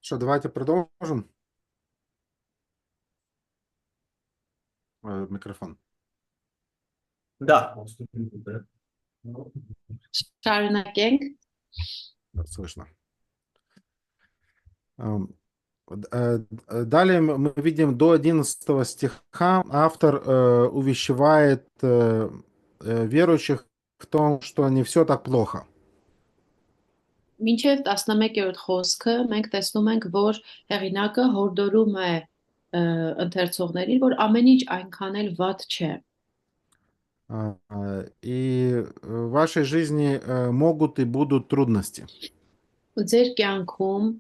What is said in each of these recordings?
Что, давайте продолжим. Микрофон. Да. Շարունակենք։ Да, слышно. Далее мы видим до 11 стиха автор увещевает верующих в том, что не все так плохо. Մինչև 11-րդ խոսքը մենք տեսնում ենք, որ հեղինակը հորդորում է ընթերցողներին, որ ամեն ինչ այնքան էլ վատ չէ։ И в вашей жизни могут и будут трудности. Ձեր կյանքում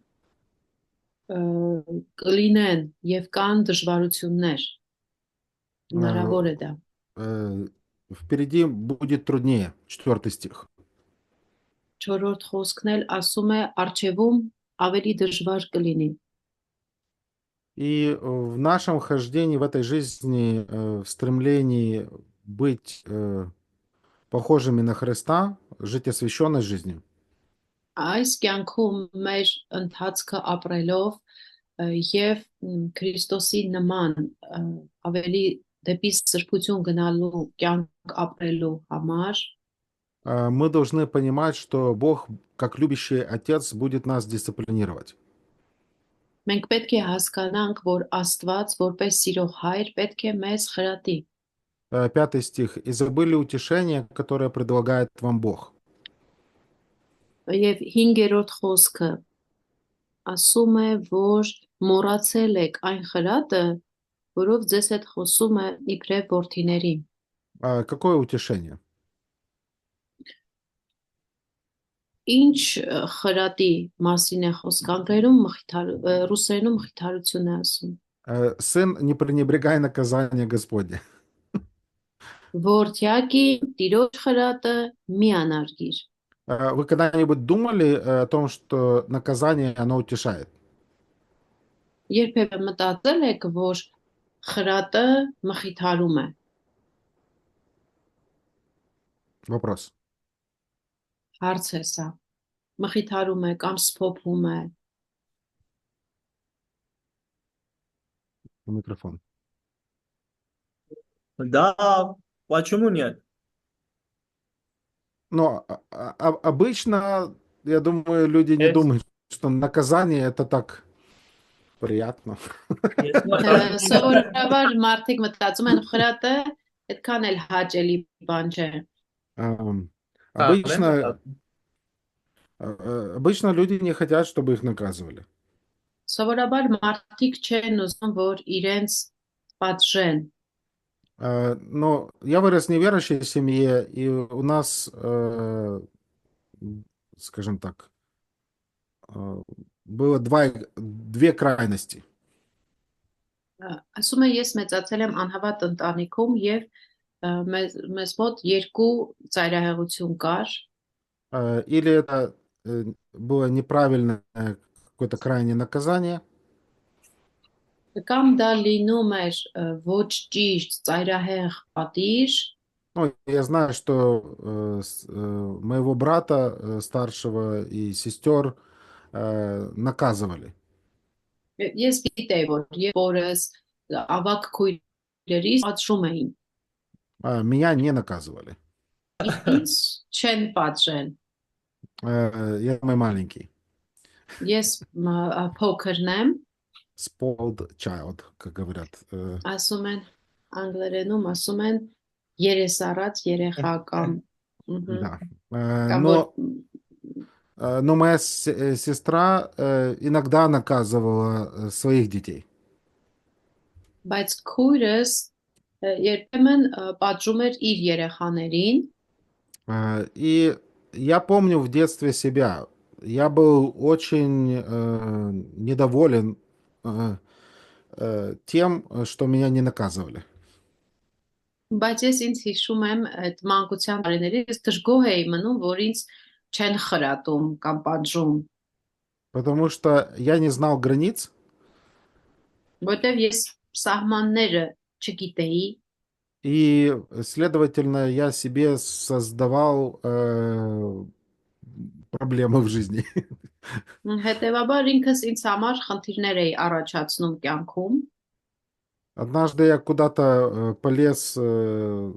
կլինեն եւ կան դժվարություններ։ Հնարավոր է դա։ Впереди будет труднее. 4 стих. 4-րդ խոսքն էլ ասում է արչեվում ավելի դժվար կլինի։ И в нашем хождении в этой жизни, в стремлении быть похожими на Христа, жить освященной жизнью, Այս կյանքում մեր ընթացքը апրելով եւ Քրիստոսի նման ավելի դեպի սրբություն գնալու կյանք ապրելու համար мы должны понимать, что Бог, как любящий Отец, будет нас дисциплинировать. մենք պետք է հասկանանք, որ Աստված որպես սիրող հայր պետք է մեզ խրատի։ 5 стих. «И забыли утешение, которое предлагает вам Бог». Եվ 5-րդ խոսքը ասում է, որ մոռացել եք այն խրատը, որով ձեզ հետ խոսում է իբրև որդիների։ Какое утешение? Ինչ խրատի մասին է խոսք անգլերեն ռուսերենում մխիթարություն է ասում։ Сын, не пренебрегай наказание Господне. Որդյակի տիրոջ խրատը մի անարգիր։ Вы когда-нибудь думали о том, что наказание, оно утешает? Երբևէ մտածել եք, որ խրատը մխիթարում է։ Вопрос. Հարց է սա։ Մխիթարում է կամ սփոփում է։ Микрофон. Да, почему нет? Но обычно, я думаю, люди не Есть. думают, что наказание это так приятно. Есть наказание. Սովորաբար մարդիկ մտածում են խրատը այդքան էլ հաճելի բան չէ։ Обычно, обычно люди не хотят, чтобы их наказывали. Սովորաբար մարդիկ չեն ուզում, որ իրենց պատժեն։ Но я вырос в неверующей семье, и у нас, скажем так, было две крайности. Ասում է ես մեծացել եմ անհավատ ընտանիքում եւ մեզ մոտ երկու ծայրահեղություն կար։ Или это было неправильное какое-то крайнее наказание, Կամ դա լինում էր ոչ ճիշտ ծայրահեղ պատիժ, ну, я знаю, что моего брата старшего и сестер наказывали. ես գիտեի, որ եւ օրս ավակ քույրերիս պատժում էին։ Меня не наказывали. Ինձ չեն պատժեն։ Я самый маленький. Ես փոքրն եմ, Spoiled child, как говорят. ասում են անգլերենում ասում են երեսառած երեխա կամ Да. կամ որ Но моя сестра иногда наказывала своих детей. բայց քույրս երբեմն պատժում էր իր երեխաներին։ И я помню в детстве себя. Я был очень недоволен тем, что меня не наказывали. Բայց ես ինձ հիշում եմ այդ մանկության տարիներից դժգոհ էի մնում, որ ինձ չեն խրատում կամ պատժում, Потому что я не знал границ, որտեվ ես սահմանները չգիտեի и, следовательно, я себе создавал проблемы в жизни. Հետևաբար ինքս ինձ համար խնդիրներ էի առաջացնում կյանքում, Однажды я куда-то полез в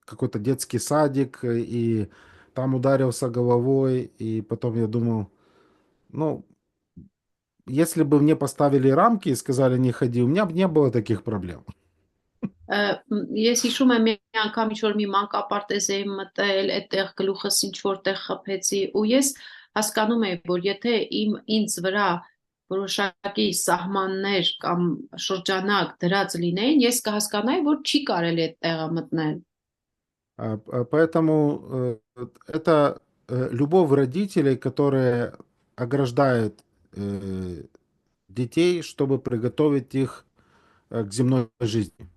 какой-то детский садик, и там ударился головой, и потом я думал, ну, если бы мне поставили рамки и сказали не ходи, у меня бы не было таких проблем. ես հիշում եմ մի անգամ ինչ որ մի մանկապարտեզ էի մտել, այդտեղ գլուխս ինչ որտեղ խփեցի ու ես հասկանում էի, որ եթե ինձ վրա որոշակի սահմաններ կամ շրջանակ դրած լինեին, ես կհասկանայի, որ չի կարելի այդ տեղը մտնել։ Поэтому это любовь родителей, которая ограждает детей, чтобы приготовить их к земной жизни.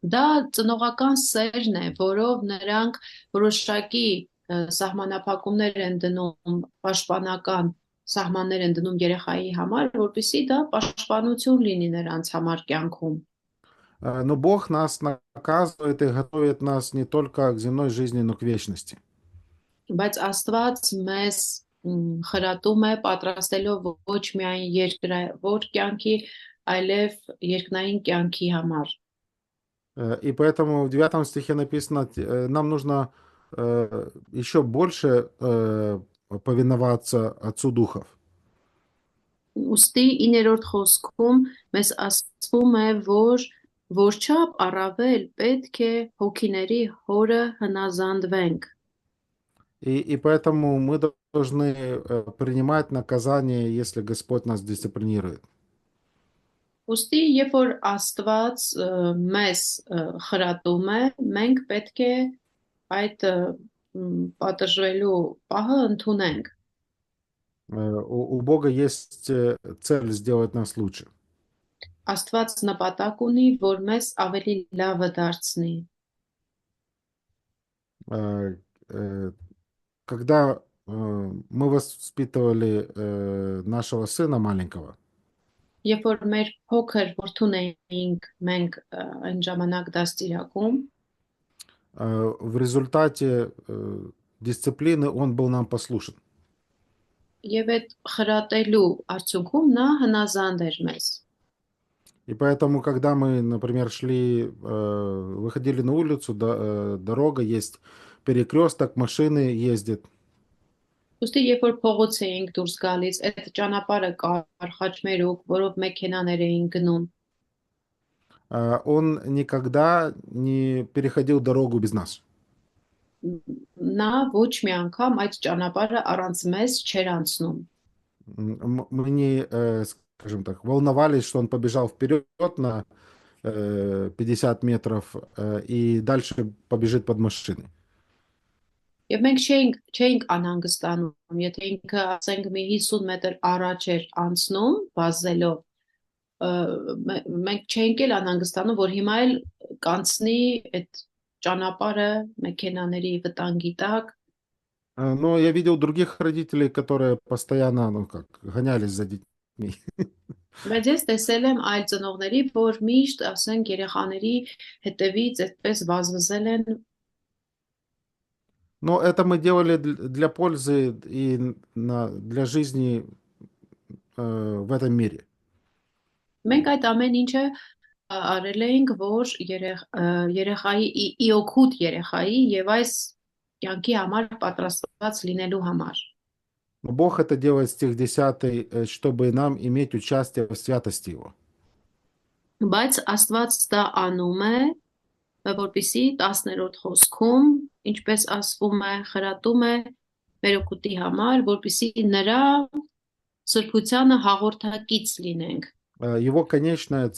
Դա ծնողական սերն է, որով նրանք որոշակի սահմանափակումներ են դնում, պաշտպանական սահմաններ են դնում երեխայի համար, որպեսզի դա պաշտպանություն լինի նրանց համար կյանքում։ Но Бог нас наказывает и готовит нас не только к земной жизни, но к вечности. Բայց Աստված մեզ խրատում է պատրաստելով ոչ միայն երկրավոր կյանքի, այլև երկնային կյանքի համար։ И поэтому в 9 стихе написано, нам нужно еще больше повиноваться Отцу Духов. Ուստի 9-րդ խոսքում մեզ ասվում է, որ որչափ առավել պետք է հոգիների հորը հնազանդվենք։ И поэтому мы должны принимать наказание, если Господь нас дисциплинирует. Ուստի երբ որ Աստված մեզ խրատում է, մենք պետք է այդ պատժվելու պահը ընդունենք։ У Бога есть цель сделать нас лучше. Աստված նպատակ ունի, որ մեզ ավելի լավը դարձնի։ Когда мы воспитывали нашего сына маленького, Երբ որ մեր փոքր որդուն էինք մենք այն ժամանակ դաստիարակում, в результате дисциплины он был нам послушен. եւ այդ խրատելու արդյունքում նա հնազանդ էր մեզ։ И поэтому, когда мы, например, выходили на улицу, дорога есть, перекресток, машины ездят, Ուստի երբ որ փողոց էինք դուրս գալիս, այդ ճանապարհը կար խաչմերուկ, որով մեքենաներ էին գնում, он никогда не переходил дорогу без нас. նա ոչ մի անգամ այդ ճանապարհը առանց մեզ չէր անցնում։ Мы не, скажем так, волновались, что он побежал вперед на 50 метров и дальше побежит под машиной. Եվ մենք չէինք անհանգստանում, եթե ինքը ասենք մի 50 մետր առաջ էր անցնում վազելով, մենք չէինք էլ անհանգստանում, որ հիմա էլ կանցնի այդ ճանապարհը մեքենաների վտանգի տակ։ Но я видел других родителей, которые постоянно, ну как, гонялись за детьми. Բայց ես տեսել եմ այլ ծնողների, որ միշտ, ասենք, երեխաների հետևից այդպես վազվզել են։ Но это мы делали для пользы и для жизни в этом мире. Մենք այդ ամեն ինչը արել էինք, որ երեխայի իօգուտ երեխայի եւ այս կյանքի համար պատրաստված լինելու համար։ Но Бог это делает, стих 10, чтобы нам иметь участие в святости Его. Բայց Աստված դա անում է, որպեսզի 10-րդ խոսքում, ինչպես ասվում է, խրատում է մեր օգուտի համար, որպեսզի նրա սրբությանը հաղորդակից լինենք։ Его конечная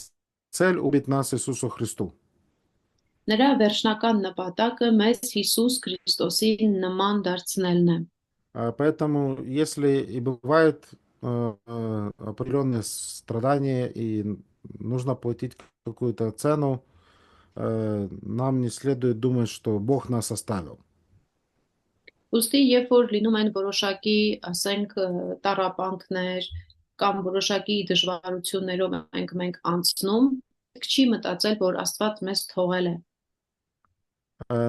цель убить нас Иисусу Христу. Նրա վերջնական նպատակը մեզ Հիսուս Քրիստոսի նման դարձնելն է։ Поэтому, если и бывают определенные страдания и нужно платить какую-то цену, нам не следует думать, что Бог нас оставил. Ուստի երբ որ լինում են որոշակի, ասենք, տառապանքներ կամ որոշակի դժվարություններով մենք անցնում, չի մտածել, որ Աստված մեզ թողել է։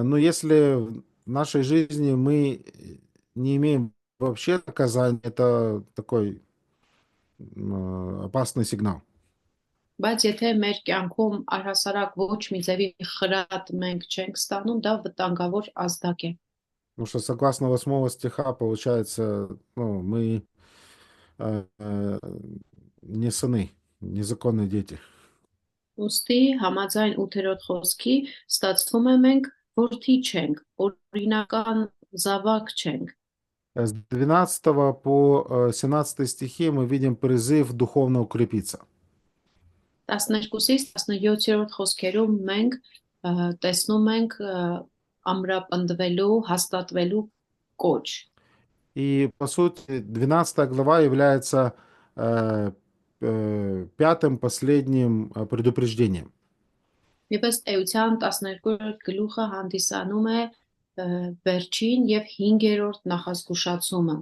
Но если в нашей жизни мы не имеем вообще наказания, это такой опасный сигнал. Բայց եթե մեր կյանքում առհասարակ ոչ մի ձևի խրատ մենք չենք ստանում, դա վտանգավոր ազդակ է։ Потому что согласно 8 стиха получается, ну, мы не сыны, незаконные дети. Ուստի համաձայն 8-րդ խոսքի ստացվում է մենք որդի չենք, օրինական զավակ չենք։ С 12 по 17 стихи мы видим призыв духовно укрепиться. 12-ից 17-րդ խոսքերում մենք տեսնում ենք ամրապնդվելու, հաստատվելու կոչ։ И, по сути, 12 глава является пятым, последним предупреждением. Եվ ըստ էության 12-րդ գլուխը հանդիսանում է վերջին եւ 5-րդ նախազգուշացումը։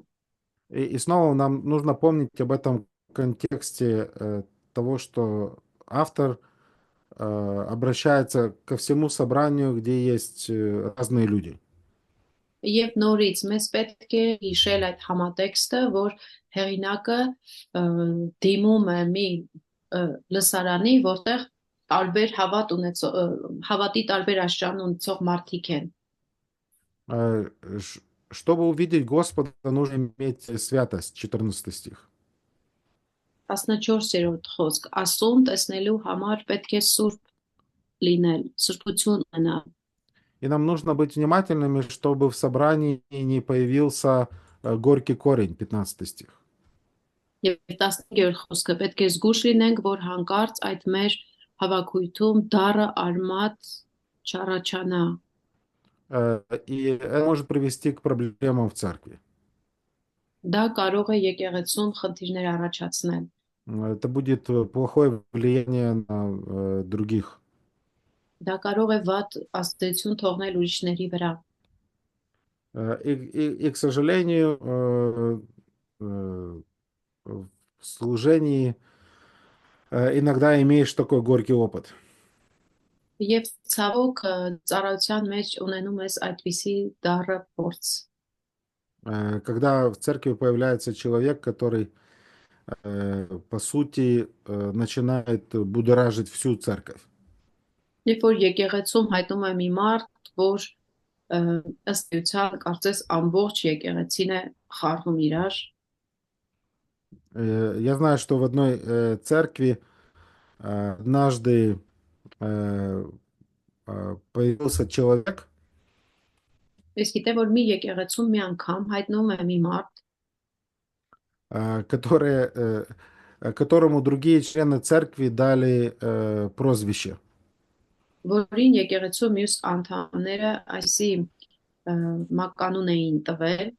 И снова нам нужно помнить об этом контексте того, что автор обращается ко всему собранию, где есть разные люди. Եվ նորից մեզ պետք է հիշել այդ համատեքստը, որ հեղինակը դիմում է մի լսարանի, որտեղ տարբեր հավատի տարբեր աշխարհ ունեցող մարդիկ են։ Чтобы увидеть Господа, нужно иметь святость, 14 стих. 14-րդ խոսք Աստծուն տեսնելու համար պետք է սուրբ լինել, սուրբություն ունենալ։ И нам нужно быть внимательными, чтобы в собрании не появился горький корень, 15 стих. Եվ 15-րդ խոսքը պետք է զգուշ լինենք, որ հանկարծ այդ մեր հավաքույթում դառը արմատ չառաջանա։ И это может привести к проблемам в церкви. Դա կարող է եկեղեցում խնդիրներ առաջացնել։ Это будет плохое влияние на других. Դա կարող է վատ ազդեցություն թողնել ուրիշների վրա։ И, к сожалению, в служении иногда имеешь такой горький опыт. Եվ ցավոք ծառայության մեջ ունենում ես այդպիսի դառը փորձ։ Когда в церкви появляется человек, который, по сути, начинает будоражить всю церковь. Երբ որ եկեղեցում հայտնում է մի մարդ, որ ըստ էության կարծես ամբողջ եկեղեցին է խառնում իրար։ Я знаю, что в одной церкви однажды появился человек, Ես գիտեմ, որ մի եկեղեցում մի անգամ հայտնում է մի մարդ, которому другие члены церкви дали прозвище. որին եկեղեցու մյուս անդամները այսի մականուն էին տվել։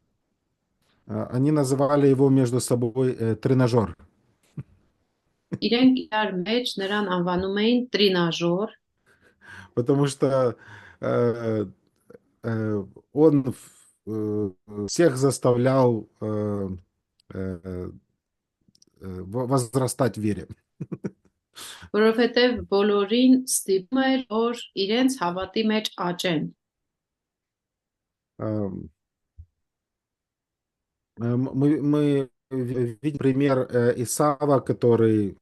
Они называли его между собой тренажер. Իրենք իրար մեջ նրան անվանում էին տրինաժոր, Потому что он всех заставлял возрастать в вере. որովհետև բոլորին ստիպում էր, որ իրենց հավատի մեջ աճեն։ Мы видим пример Исава, который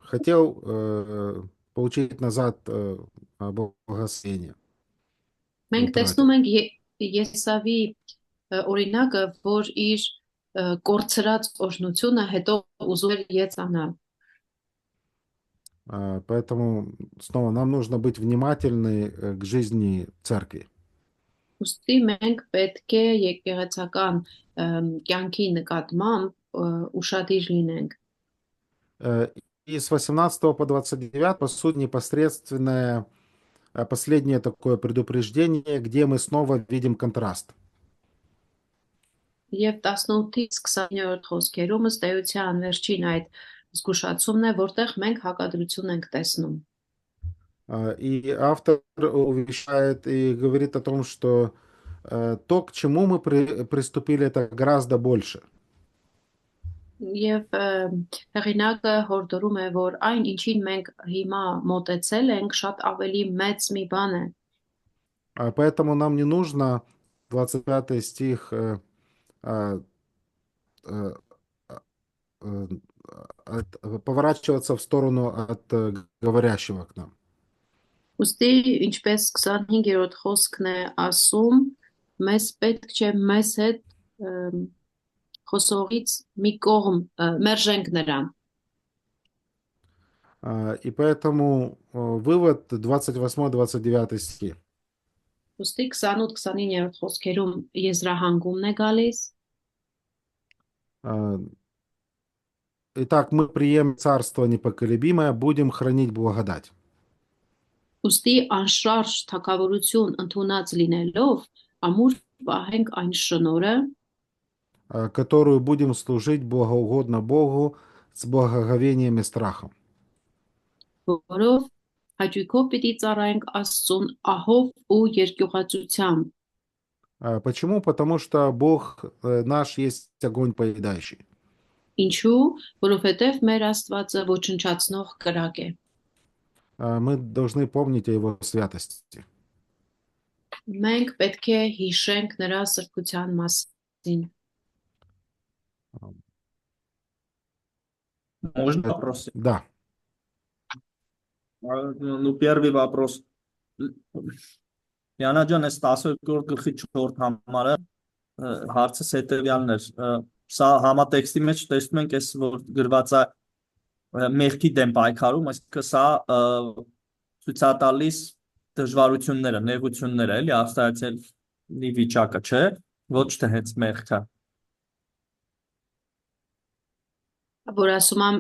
хотел получить назад благословение. Մենք տեսնում ենք Եսավի օրինակը, որ իր կորցրած օրհնությունը հետո ուզում էր եծանալ։ Поэтому снова нам нужно быть внимательны к жизни церкви. Ուստի մենք պետք է եկեղեցական կյանքի նկատմամբ ուշադիր լինենք։ И с 18 по 29, по сути, непосредственное последнее такое предупреждение, где мы снова видим контраст. Եվ 18-ից 20-րդ խոսքերում ըստ էության վերջին այդ զգուշացումն է, որտեղ մենք հակադրություն ենք տեսնում։ И автор увещает и говорит о том, что то, к чему мы приступили, это гораздо больше. Եվ հեղինակը հորդորում է, որ այն, ինչին մենք հիմա մոտեցել ենք, շատ ավելի մեծ մի բան է։ Поэтому нам не нужно 25 стих а, э, э, поворачиваться в сторону от говорящего к нам. Ուստի ինչպես 25-րդ խոսքն է ասում, մեզ պետք չէ մեզ հետ խոսողից մի կողմ մերժենք նրան։ И поэтому вывод 28-29 стих. Ուստի 28-29-րդ խոսքերում եզրահանգումն է գալիս։ Итак, мы приемем царство непоколебимое, будем хранить благодать. Ուստի անշարժ թակավորություն ընդունած լինելով ամուր պահենք այն շնորհը, которую будем служить благоугодно Богу с благоговением и страхом. որով հաճույքով պիտի ծառայենք Աստծուն ահով ու երկյուղածությամբ։ Почему? Потому что Бог наш есть огонь поедающий. Ինչու? Որովհետև մեր Աստվածը ոչնչացնող կրակ է։ Мы должны помнить о Его святости. Մենք պետք է հիշենք նրա սրբության մասին։ Можно вопрос? Да. Ну, первый вопрос. Յանա ջան, այս 12-րդ գլխի 4 համարը հարցս հետևյալն էր։ Սա համատեքստի մեջ տեսնում ենք, այս որ գրված է մեղքի դեմ պայքարում, այսինքն սա ցույց է տալիս դժվարությունները, նեղությունները, էլի արստայացելի վիճակը, չէ՞, ոչ թե հենց մեղքը։ Որ ասում եմ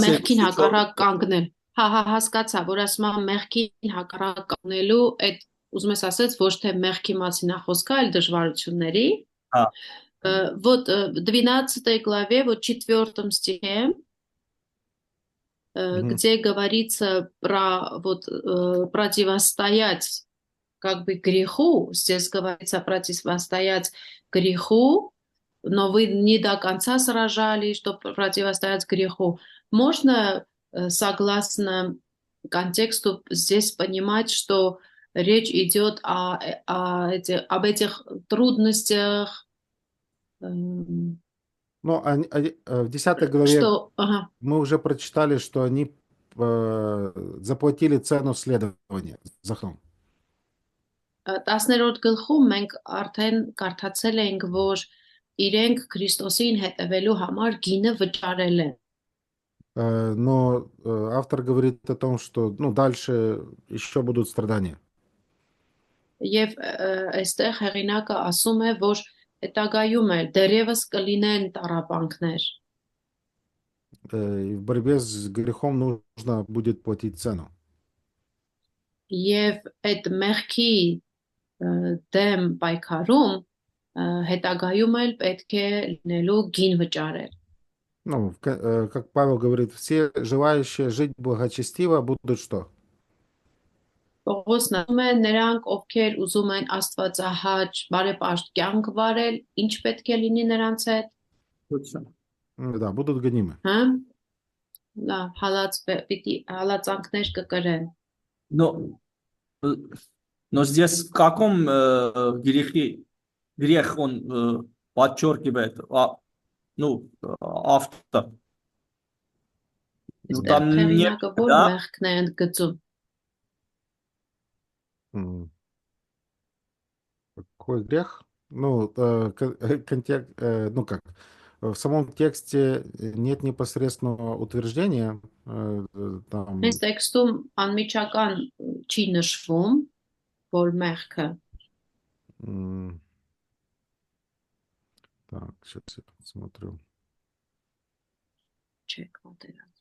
մեղքին հակառակ կանգնել։ Հա, հասկացա, որ ասում եմ մեղքին հակառակ կանգնելու, այդ ուզում ես ասած ոչ թե мягкий մասին է խոսքը, այլ дождварությունների. Вот в 12 главе, вот 4 стихе, где говорится про вот противостоять как бы греху, здесь говорится противостоять греху, но вы не до конца сражались, чтобы противостоять греху. Можно, согласно контексту, здесь понимать, что речь идет об этих трудностях. Ну, в 10 главе мы уже прочитали, что они заплатили цену следования за Христом. 10-րդ գլխում մենք արդեն կարդացել ենք, որ իրենք Քրիստոսին հետևելու համար գինը վճարել են. Но автор говорит о том, что дальше еще будут страдания. Եվ այստեղ հեղինակը ասում է, որ հետագայում էլ դեռևս կլինեն տառապանքներ. В борьбе с грехом нужно будет платить цену. Եվ այդ մեղքի դեմ պայքարում հետագայում էլ պետք է լինելու գին վճարել. Ну, как Павел говорит, все желающие жить благочестиво будут что? Պողոսն ասում է, նրանք, ովքեր ուզում են աստվածահաճ բարեպաշտ կյանք վարել, ինչ պետք է լինի նրանց հետ? Да, будут гонимы. Հա? Լավ, հալածանքներ կկրեն. Но здесь в каком грех он подчеркивает? Ну, автор. Ну, там нет, да? Какой грех? Ну, контекст, ну как, в самом тексте нет непосредственного утверждения. Там... Այս տեքստում անմիջական չի նշվում, որ մեղքը. Так, сейчас я смотрю. Չեք մոտենալ.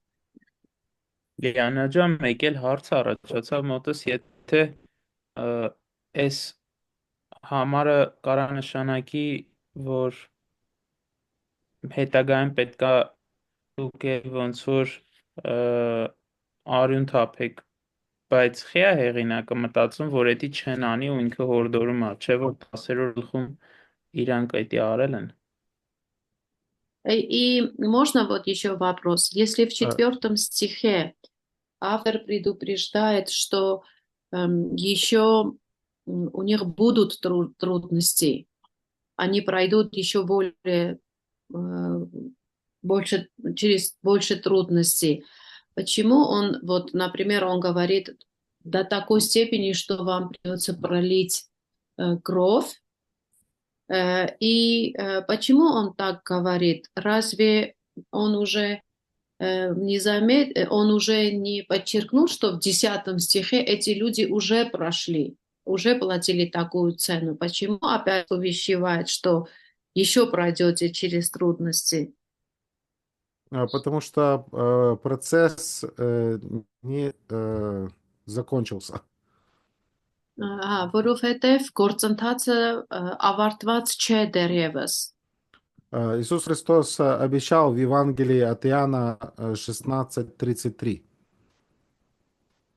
Յանա ջան, մեկ էլ հարց առաջացավ մոտս, եթե այս համարը կարա նշանակի, որ հետագայում պետքա դուք ոնց որ արյուն թափեք, բայց խիա հեղինակը մտածում, որ էդի չեն անի ու ինքը հորդորում է, չէ որ 10-րդ գլխում իրանք эти արել են. И можно вот еще вопрос. Если в 4 стихе автор предупреждает, что еще у них будут трудности, они пройдут еще через больше трудностей. Почему он, вот, например, он говорит до такой степени, что вам придется пролить кровь. И почему он так говорит? Разве он уже он уже не подчеркнул, что в 10 стихе эти люди уже прошли, уже платили такую цену? Почему опять увещевает, что еще пройдете через трудности? Потому что процесс не закончился. Որովհետև գործընթացը ավարտված չէ դեռևս։ Иисус Христос обещал в Евангелии от Иоанна 16:33.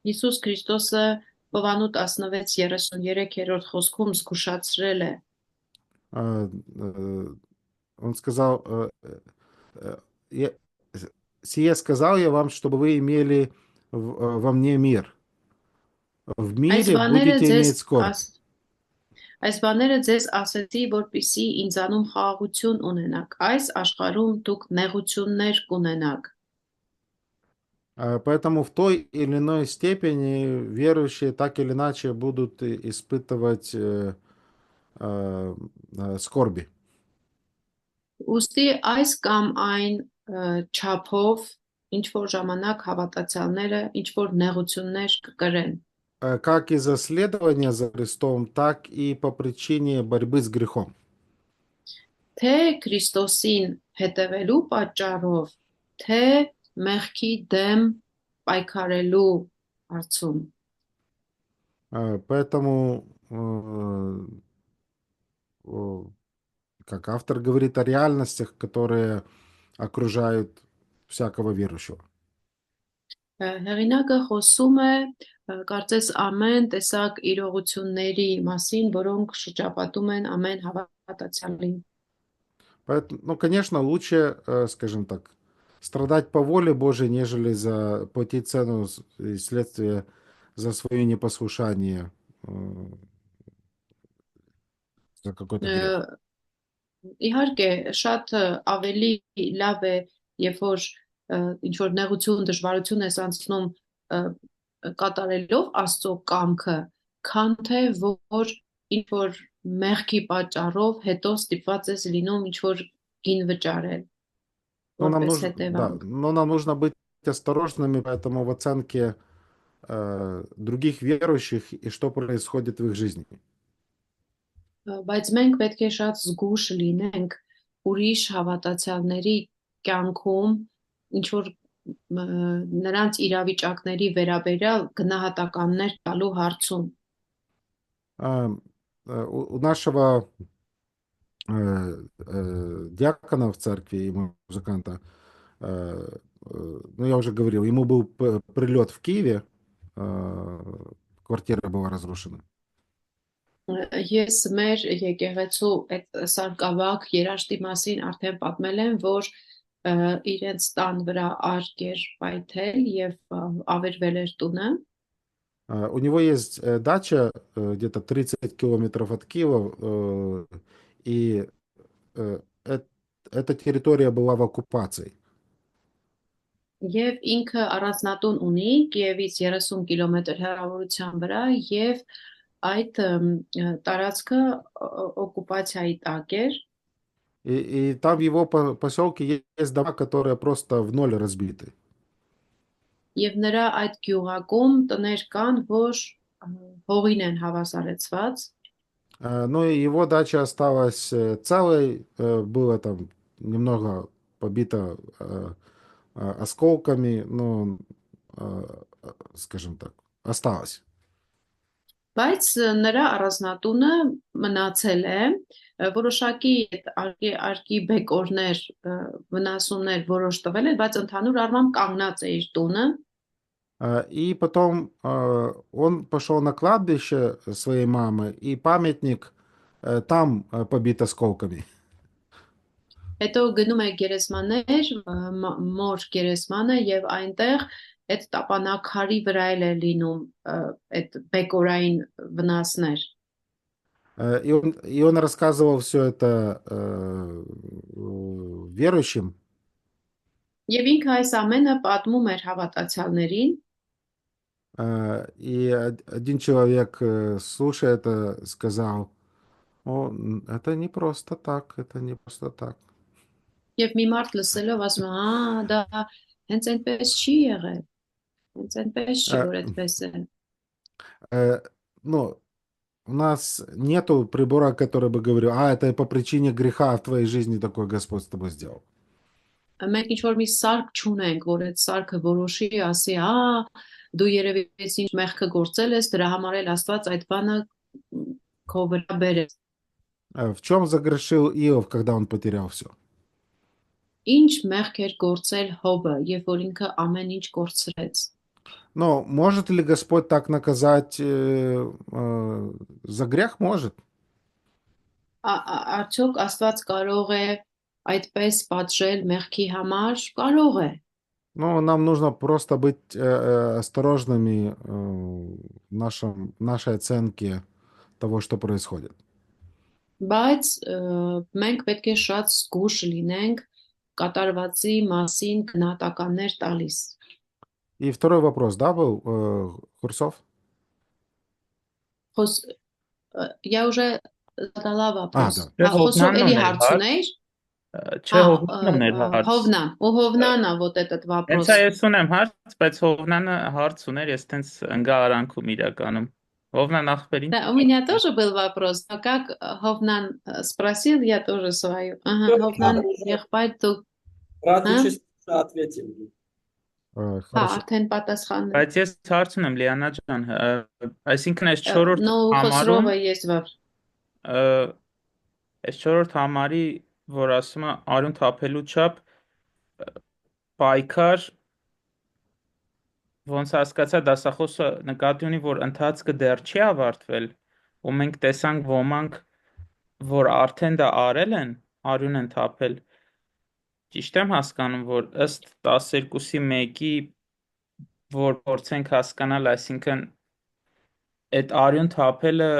Հիսուս Քրիստոսը Հովանու 16:33 խոսքում զգուշացրել է. Он сказал, «Сие сказал я вам, чтобы вы имели во мне мир. В мире будете иметь скорбь». Այս բաները ձեզ ասեցի, որպեսզի ինձանում խաղաղություն ունենաք, այս աշխարհում դուք նեղություններ կունենաք։ Поэтому в той или иной степени верующие так или иначе будут испытывать скорби. Ուստի այս կամ այն չափով ինչ որ ժամանակ հավատացյալները ինչ որ նեղություններ կկրեն։ Как из-за следования за Христом, так и по причине борьбы с грехом. Թե Քրիստոսին հետևելու պատճառով, թե մեղքի դեմ պայքարելու հարցում։ Поэтому, как автор говорит о реальностях, которые окружают всякого верующего. Հեղինակը խոսում է կարծես амեն տեսակ իրողությունների մասին, որոնք շրջապատում են ամեն հավատացյալին։ Ну, конечно, лучше, скажем так, страдать по воле Божией, нежели платить цену и следствие за свое непослушание, за какой-то грех. Իհարկե, շատ ավելի լավ է, երբ որ ինչ որ նեղություն, դժվարություն ես անցնում կատարելով Աստծո կամքը, քան թե որ ինչ որ մեղքի պատճառով հետո ստիպված ես լինում ինչ որ գին վճարել։ Но нам нужно быть осторожными, поэтому в оценке других верующих и что происходит в их жизни. Բայց մենք պետք է շատ զգուշ լինենք ուրիշ հավատացյալների կյանքում ինչ որ նրանց իրավիճակների վերաբերյալ գնահատականներ տալու հարցում։ У нашего диакона в церкви и музыканта, ну, я уже говорил, ему был прилет в Киеве, квартира была разрушена. Ես մեր եկեղեցու այդ սարկավակ երաշտի մասին արդեն պատմել եմ, որ իրենց տան վրա արկ էր պայթել եւ ավերվել էր տունը։ У него есть дача где-то 30 километров от Киева, и эта территория была в оккупации. Եվ ինքը առանձնատուն ունի Կիևից 30 կիլոմետր հեռավորության вրա եւ այդ տարածքը օկուպացիայի տակ էր։ И там в его поселке есть дома, которые просто в ноль разбиты. Եվ нրա այդ գյուղակում տներ կան, որ հողին են հավասարեցված։ Но его дача осталась целой, было там немного побито осколками, но, скажем так, осталось. Բայց նրա առանձնատունը մնացել է, որոշակի արկի բեկորներ, վնասումներ որոշ տվել են, բայց ընդհանուր առմամբ կանգնած է իր տունը։ И потом он пошел на кладбище своей мамы, и памятник там побит осколками. Հետո գնում է գերեզմաներ, մոր գերեզմանը եւ այնտեղ այդ տապանակարի վրա էլ է լինում այդ բեկորային վնասներ։ И он рассказывал все это верующим. Եվ ինքը այս ամենը պատմում էր հավատացյալներին, И один человек, слушая это, сказал, это не просто так, это не просто так. եւ մի մարդ լսելով ասում է, դա հենց այնպես չի եղել, հենց այնպես չի, որ այդպես է։ Ну, у нас нету прибора, который бы говорил, это по причине греха в твоей жизни такой Господь с тобой сделал. Մենք ինչ որ մի սարք չունենք, որ այդ սարքը որոշի, ասի, դու երևի ինչ մեղքը գործել ես, դրա համար էլ Աստված այդ բանը քո վրա բերեց։ В чем загрешил Иов, когда он потерял все? Ինչ մեղք էր գործել Հոբը, երբ որ ինքը ամեն ինչ կորցրեց։ Но может ли Господь так наказать за грех? Может. Արդյոք Աստված կարող է այդպես պատժել մեղքի համար, կարող է։ Ну, нам нужно просто быть осторожными в нашей оценке того, что происходит. Բայց մենք պետք է շատ զգուշ լինենք կատարվածի մասին գնահատականներ տալիս։ И второй вопрос, да, был, Курсов? Я уже задала вопрос. Да. Խոսով էլի հարցուն էր։ Չէ, Հովնանն էր հարց։ Հովնան, ու Հովնանը вот этот вопрос։ Հենց ես ունեմ հարց, բայց Հովնանը հարց ուներ, ես տենց ընկա արանքում իրականում։ Հովնան ախպերին։ Да, у меня тоже был вопрос, но как Ховнан спросил, я тоже свою. Ховнан, եղբայր դու Брат учился ответил. Хорошо. արդեն պատասխանը։ Բայց ես հարց ունեմ Լիանա ջան, այսինքն այս 4-րդ No, համարում Խոսրովը ես վար։ այս 4-րդ համարի, որ ասում է արյուն թափելու չափ պայքար, ոնց հասկացա դասախոսը նկատի ունի, որ ընթացքը դեռ չի ավարտվել, ու մենք տեսանք ոմանք, որ արդեն դա արել են, արյուն են թափել։ Ճիշտ եմ հասկանում, որ ըստ 12-ի 1-ի, որ փորձենք հասկանալ, այսինքն այդ արյուն թափելը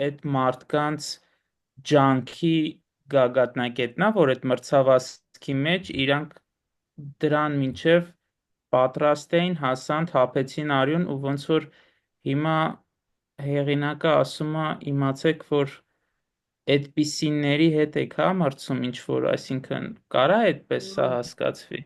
այդ մարդկանց ջանքի գագաթնակետն է, որ այդ մրցավազքի մեջ իրանք դրան մինչև պատրաստ էին, հասան, թափեցին արյուն ու ոնց որ հիմա հեղինակը ասում է, իմացեք, որ այդպիսիների հետ եք մրցում ինչ որ, այսինքն կարա այդպես սա հասկացվի։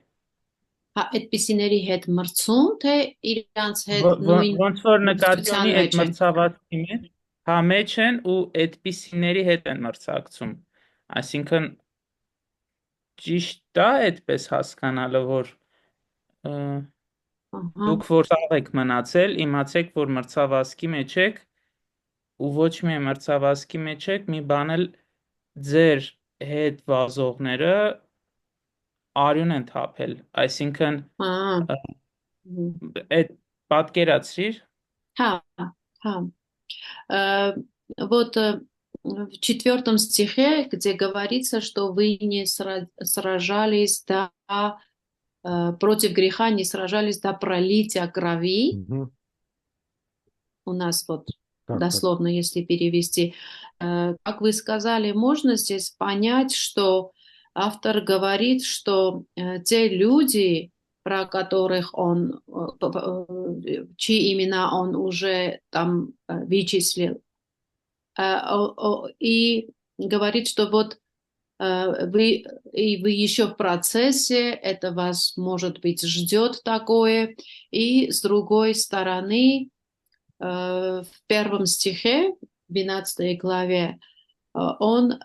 Այդպիսիների հետ մրցում, թե իրանց հետ նույն ոնց որ նկատի ունի այդ մրցավազքի մեջ, հա մեջ են ու այդպիսիների հետ են մրցակցում։ Այսինքն ճիշտ է այդպես հասկանալը, որ դուք որ սաղ եք մնացել, իմացեք, որ մրցավազքի մեջ եք ու ոչ միայն մրցավազքի մեջ եք, մի բան էլ ձեր հետ վազողները արյուն են թափել, այսինքն այդ պատկերացրիր։ Вот в 4 стихе, где говорится, что вы не сражались против греха, не сражались до пролития крови. У нас вот дословно, если перевести. Как вы сказали, можно здесь понять, что автор говорит, что те люди, про которых он, чьи имена он уже там вычислил, и говорит, что вот вы еще в процессе, это вас, может быть, ждет такое. И с другой стороны, в 1 стихе, в 12 главе, он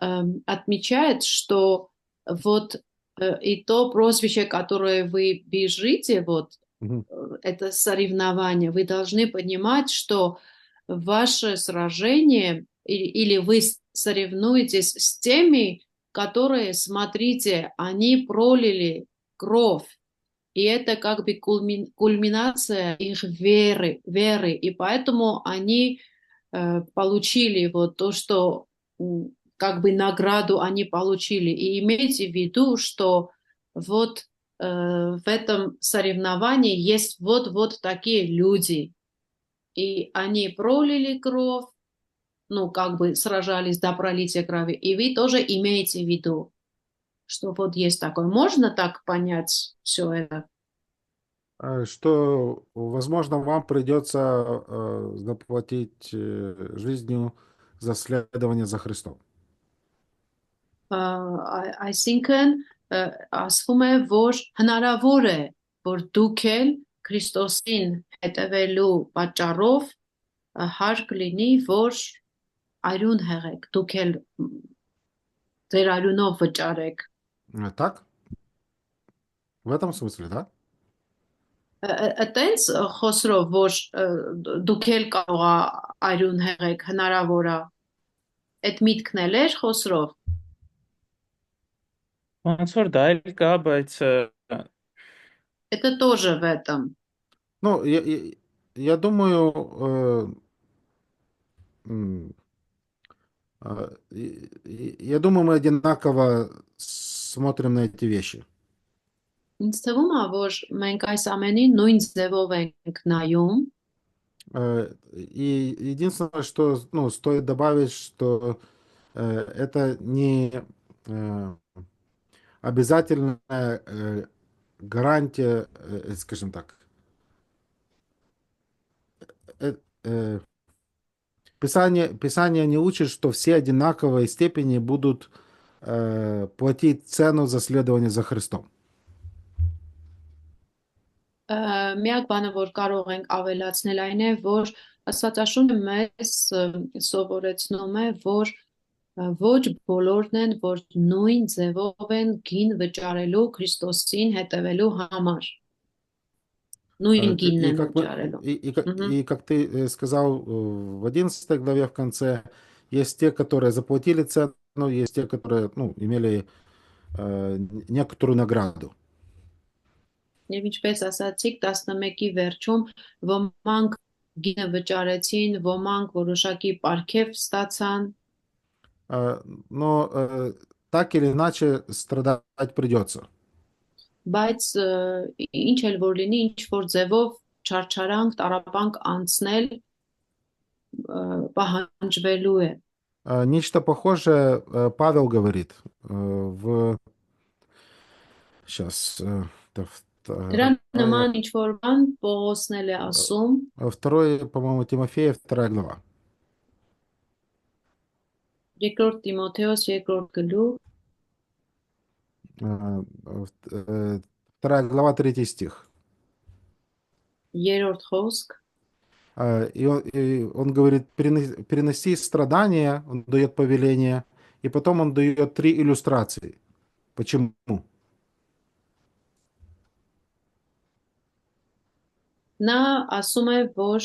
отмечает, что вот и то прозвище, которое вы бежите, вот это соревнование, вы должны понимать, что ваше сражение или вы соревнуетесь с теми, которые, смотрите, они пролили кровь. И это как бы кульминация их веры. И поэтому они получили вот то, что как бы награду они получили. И имейте в виду, что вот в этом соревновании есть вот такие люди. И они пролили кровь, ну, как бы сражались, добрались и крови, и вы тоже имеете в виду, что вот есть такое. Можно так понять все это? Что, возможно, вам придется заплатить жизнью за следование за Христом. Այսինքն ասվում է, որ հնարավոր է, որ դուք էլ Քրիստոսին հետևելու պատճառով հարկ լինի, որ արյուն հեղեք, դուք էլ ձեր արյունով վճարեք։ Так? В этом смысле, да? Այտենց խոսրով, որ դուք էլ կարող ա արյուն հեղեք, հնարավոր է։ Այդ միտքն էլ էր խոսրով։ Ոնց որ դա էլ կա, բայց Это тоже в этом. Ну, я думаю, я думаю, мы одинаково смотрим на эти вещи. Ինձ թվում է, որ մենք այս ամենին нույն ձևով ենք նայում, И единственное, что ну, стоит добавить, что это не обязательная гарантия, скажем так. Писание не учит, что все одинаковой степени будут платить цену за следование за Христом. միակ բանը, որ կարող ենք ավելացնել այն է, որ Աստվածաշունչը մեզ սովորեցնում է, որ ոչ բոլորն են, որ նույն ձևով են գին վճարելու Քրիստոսին հետևելու համար։ Նույն գինն են վճարելու։ И как ты сказал в 11 главе в конце, есть те, которые заплатили цену, есть те, которые ну, имели некоторую награду. Եվ ինչպես ասացիք 11-ի վերջում, ոմանք գինը վճարեցին, ոմանք որոշակի պարգև ստացան, Но так или иначе страдать придется. բայց ինչ էլ որ լինի, ինչ որ ձևով չարչարանք, տարապանք անցնել պահանջվելու է։ Нечто похожее Павел говорит в... Сейчас... Դրան նման ինչ որ բան Պողոսն էլ է ասում, Второй, по-моему, Тимофея, 2 глава. երկրորդ Տիմոթեոս երկրորդ գլուխ 2 глава, 3 стих. երրորդ խոսք И он говорит, переноси страдания, он дает повеление, и потом он дает 3 иллюстрации. Почему? նա ասում է, որ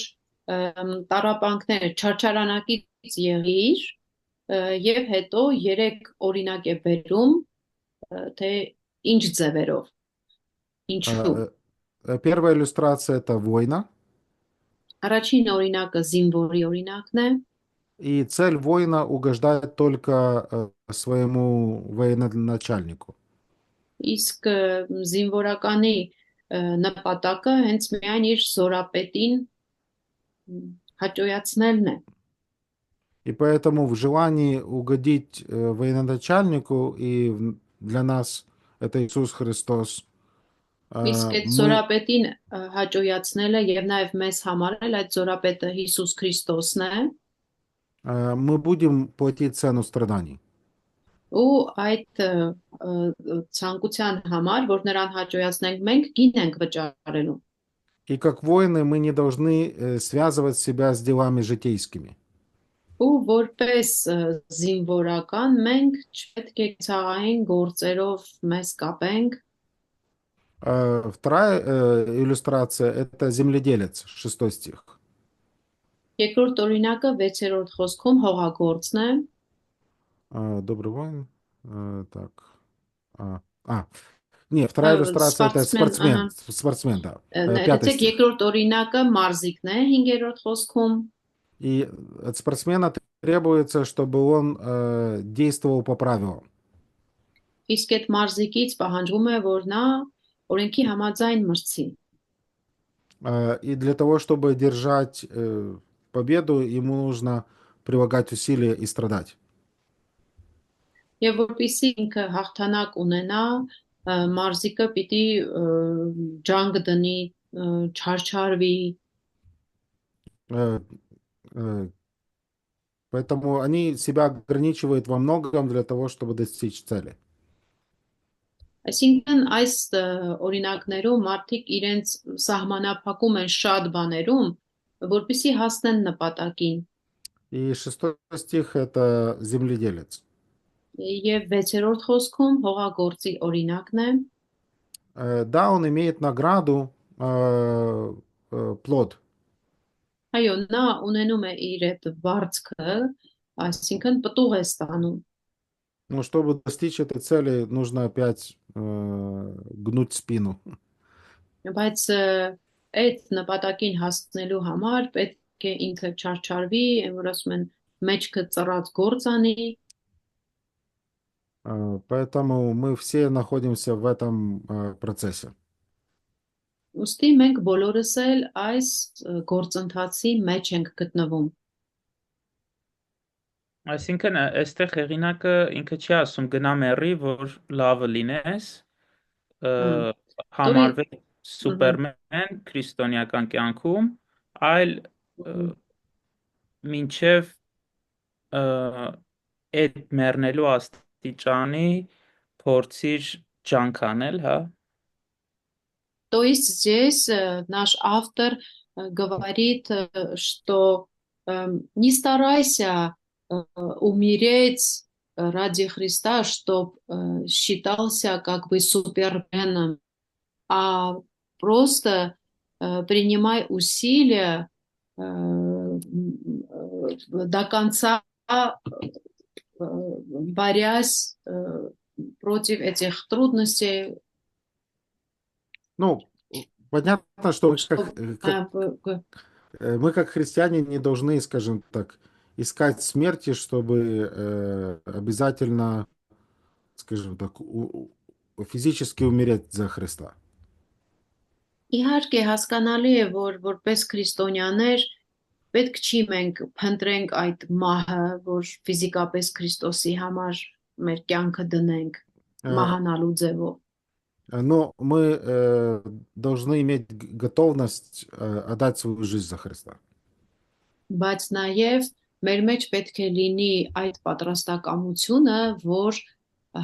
տարապանքները չարչարանակից եղիր եւ հետո 3 օրինակ է բերում թե ինչ ձևերով ինչու Первая иллюстрация это война. առաջին օրինակը զինվորի օրինակն է И цель воина угождать только своему военачальнику. իսկ զինվորականի նպատակը հենց միայն իր զորապետին հաճոյացնելն է И поэтому в желании угодить военачальнику, и для нас это Иисус Христос, իսկ այդ զորապետին հաճոյացնելը եւ նաեւ մեզ համար էլ այդ զորապետը Հիսուս Քրիստոսն է мы будем платить цену страданий. ու այդ ցանկության համար, որ նրան հաճոյացնենք, մենք գին ենք վճարելու։ И как воины мы не должны связывать себя с делами житейскими. Ու որպես զինվորական մենք չպետք է ցաղային գործերով մեզ կապենք։ Вторая иллюстрация это земледелец, 6 стих. Երկրորդ օրինակը 6-րդ խոսքում հողագործն է։ Добрый воин. Так. Не, вторая иллюстрация это спортсмен. Спортсмен, да. Այդտեղ երկրորդ օրինակը մարզիկն է 5-րդ խոսքում։ И от спортсмена требуется, чтобы он действовал по правилам. Իսկ այդ մարզիկից պահանջվում է, որ նա օրենքի համաձայն մրցի։ И для того, чтобы держать победу, ему нужно прилагать усилия и страдать. Եվ որպեսզի ինքը հաղթանակ ունենա, մարզիկը պիտի ջանք դնի, չարչարվի, Э, э, Поэтому они себя ограничивают во многом для того, чтобы достичь цели. Այսինքն այս օրինակներում մարդիկ իրենց սահմանափակում են շատ բաներում, որպեսզի հասնեն նպատակին։ И 6 стих — это земледелец. Եվ 6-րդ խոսքում հողագործի օրինակն է, Да, он имеет награду, плод, այո, նա ունենում է իր այդ վարձքը, այսինքն պտուղ է ստանում, но чтобы достичь этой цели, нужно опять гнуть спину. բայց այդ նպատակին հասնելու համար պետք է ինքը չարչարվի, որ ասում են մեջքը ծռած գործ անի, Поэтому мы все находимся в этом процессе. ուստի մենք բոլորս էլ այս գործընթացի մեջ ենք գտնվում։ Այսինքն այստեղ հեղինակը ինքը չի ասում գնա մեռի, որ լավը լինես, համարվել սուպերմեն քրիստոնեական կյանքում, այլ մինչև այդ մեռնելու աստիճանի փորձիր ջանք անել, հա։ То есть здесь наш автор говорит, что не старайся умереть ради Христа, чтобы считался как бы суперменом, а просто принимай усилия до конца, борясь против этих трудностей. Ну, понятно, что мы как христиане не должны, скажем так, искать смерти, чтобы обязательно, скажем так, физически умереть за Христа. Իհարկե հասկանալի է, որ որպես քրիստոնյաներ պետք չի մենք փնտրենք այդ մահը, որ ֆիզիկապես Քրիստոսի համար մեր կյանքը դնենք մահանալու ձևով։ Но мы должны иметь готовность отдать свою жизнь за Христа. Բայց նաև մեր մեջ պետք է լինի այդ պատրաստակամությունը, որ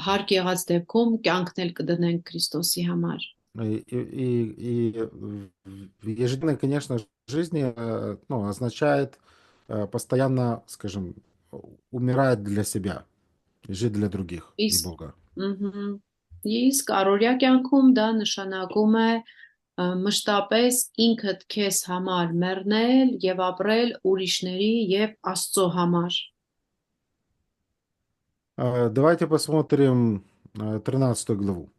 հարկ եղած дեպքում կյանքն էլ կդնենք Քրիստոսի համար։ И в ежедневной, конечно, жизни, ну, означает постоянно, скажем, умирать для себя, жить для других и Бога. Իսկ առօրյա կյանքում դա նշանակում է մշտապես ինքդ քեզ համար մեռնել եւ ապրել ուրիշների եւ Աստծո համար։ Давайте посмотрим 13 главу.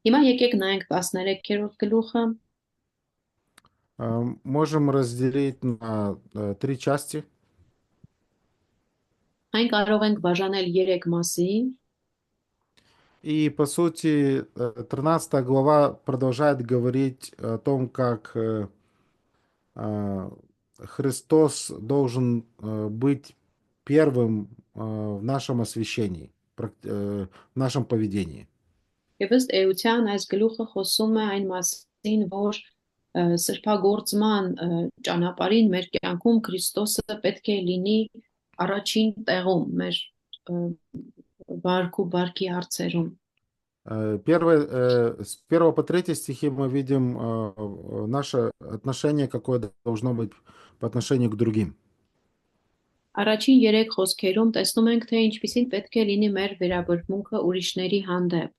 Հիմա եկեք նայենք 13-րդ գլուխը։ Можем разделить на 3 части. Այն կարող ենք բաժանել 3 մասի։ И, по сути, 13 глава продолжает говорить о том, как Христос должен быть первым в нашем освящении, в нашем поведении. Եվ ըստ էության այս գլուխը խոսում է այն մասին, որ սրբագործման ճանապարհին մեր կյանքում Քրիստոսը պետք է լինի առաջին տեղում մեր վարք ու բարքի հարցերում։ С 1 по 3 стихи мы видим наше отношение, какое должно быть по отношению к другим. Առաջին 3 խոսքերում տեսնում ենք, թե ինչպիսին պետք է լինի մեր վերաբերմունքը ուրիշների հանդեպ։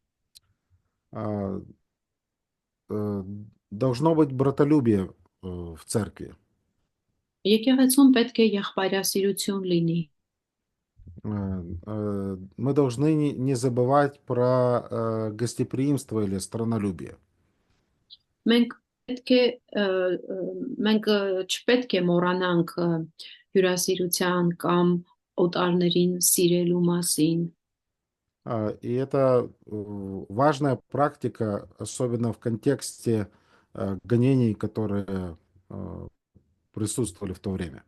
Должно быть братолюбие в церкви. Եկեղեցում պետք է եղբայրասիրություն լինի։ Мы должны не забывать про гостеприимство или страннолюбие. Մենք չպետք է մոռանանք հյուրասիրության կամ օտարներին սիրելու մասին։ И это важная практика, особенно в контексте гонений, которые присутствовали в то время.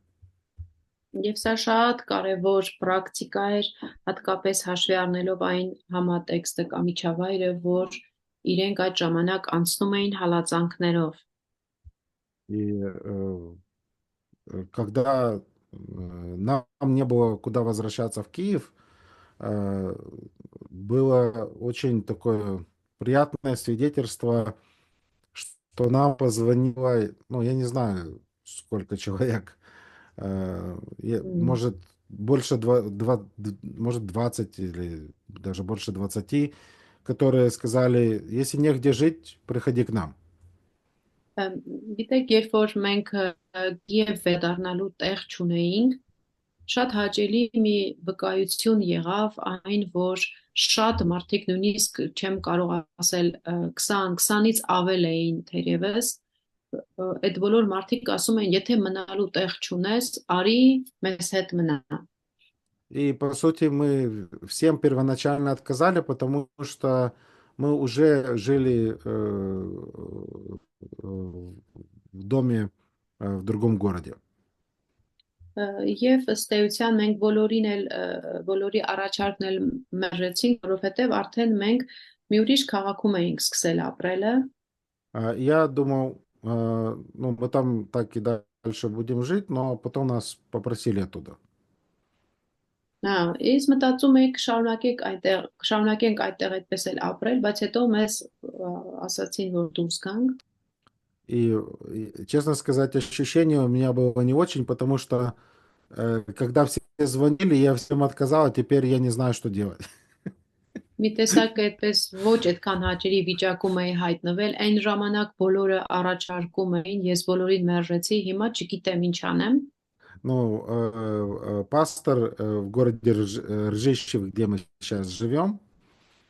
Եվ սա շատ կարևոր պրակտիկա էր, հատկապես հաշվի առնելով այն համատեքստը կամ միջավայրը, որ իրենք այդ ժամանակ անցնում էին հալածանքներով։ И когда нам не было куда возвращаться в Киев, э, было очень такое приятное свидетельство, что нам позвонило, ну, я не знаю, сколько человек, М. может, больше может 20 или даже больше 20, которые сказали, если негде жить, приходи к нам. Գիտեք, երբ որ մենք Կիև վերադառնալու տեղ չունեինք, շատ հաճելի մի վկայություն եղավ այն, որ շատ մարդիկ նույնիսկ չեմ կարող ասել 20-ից ավել էին թերևս, այդ բոլոր մարդիկ ասում են, եթե մնալու տեղ չունես, արի մեզ հետ մնա։ И, по сути, мы всем первоначально отказали, потому что мы уже жили в доме в другом городе. Եվ ըստ էության մենք բոլորին էլ բոլորի առաջարկն էլ մերժեցինք, որովհետև արդեն մենք մի ուրիշ քաղաքում էինք սկսել ապրելը։ Я думал, ну, мы там так и дальше будем жить, но потом нас попросили оттуда. Ես мտածում էի կշարունակենք այդտեղ այդպես էլ ապրել, բայց հետո մեզ ասացին, որ դուրս գանք։ И, честно сказать, ощущение у меня было не очень, потому что когда все звонили, я всем отказал, а теперь я не знаю, что делать. Մի տեսակ այդպես ոչ այդքան հաճելի վիճակում էի հայտնվել, այն ժամանակ բոլորը առաջարկում էին, ես բոլորին մերժեցի, հիմա չգիտեմ ինչ անեմ։ Ну, пастор в городе Ржищев, где мы сейчас живем,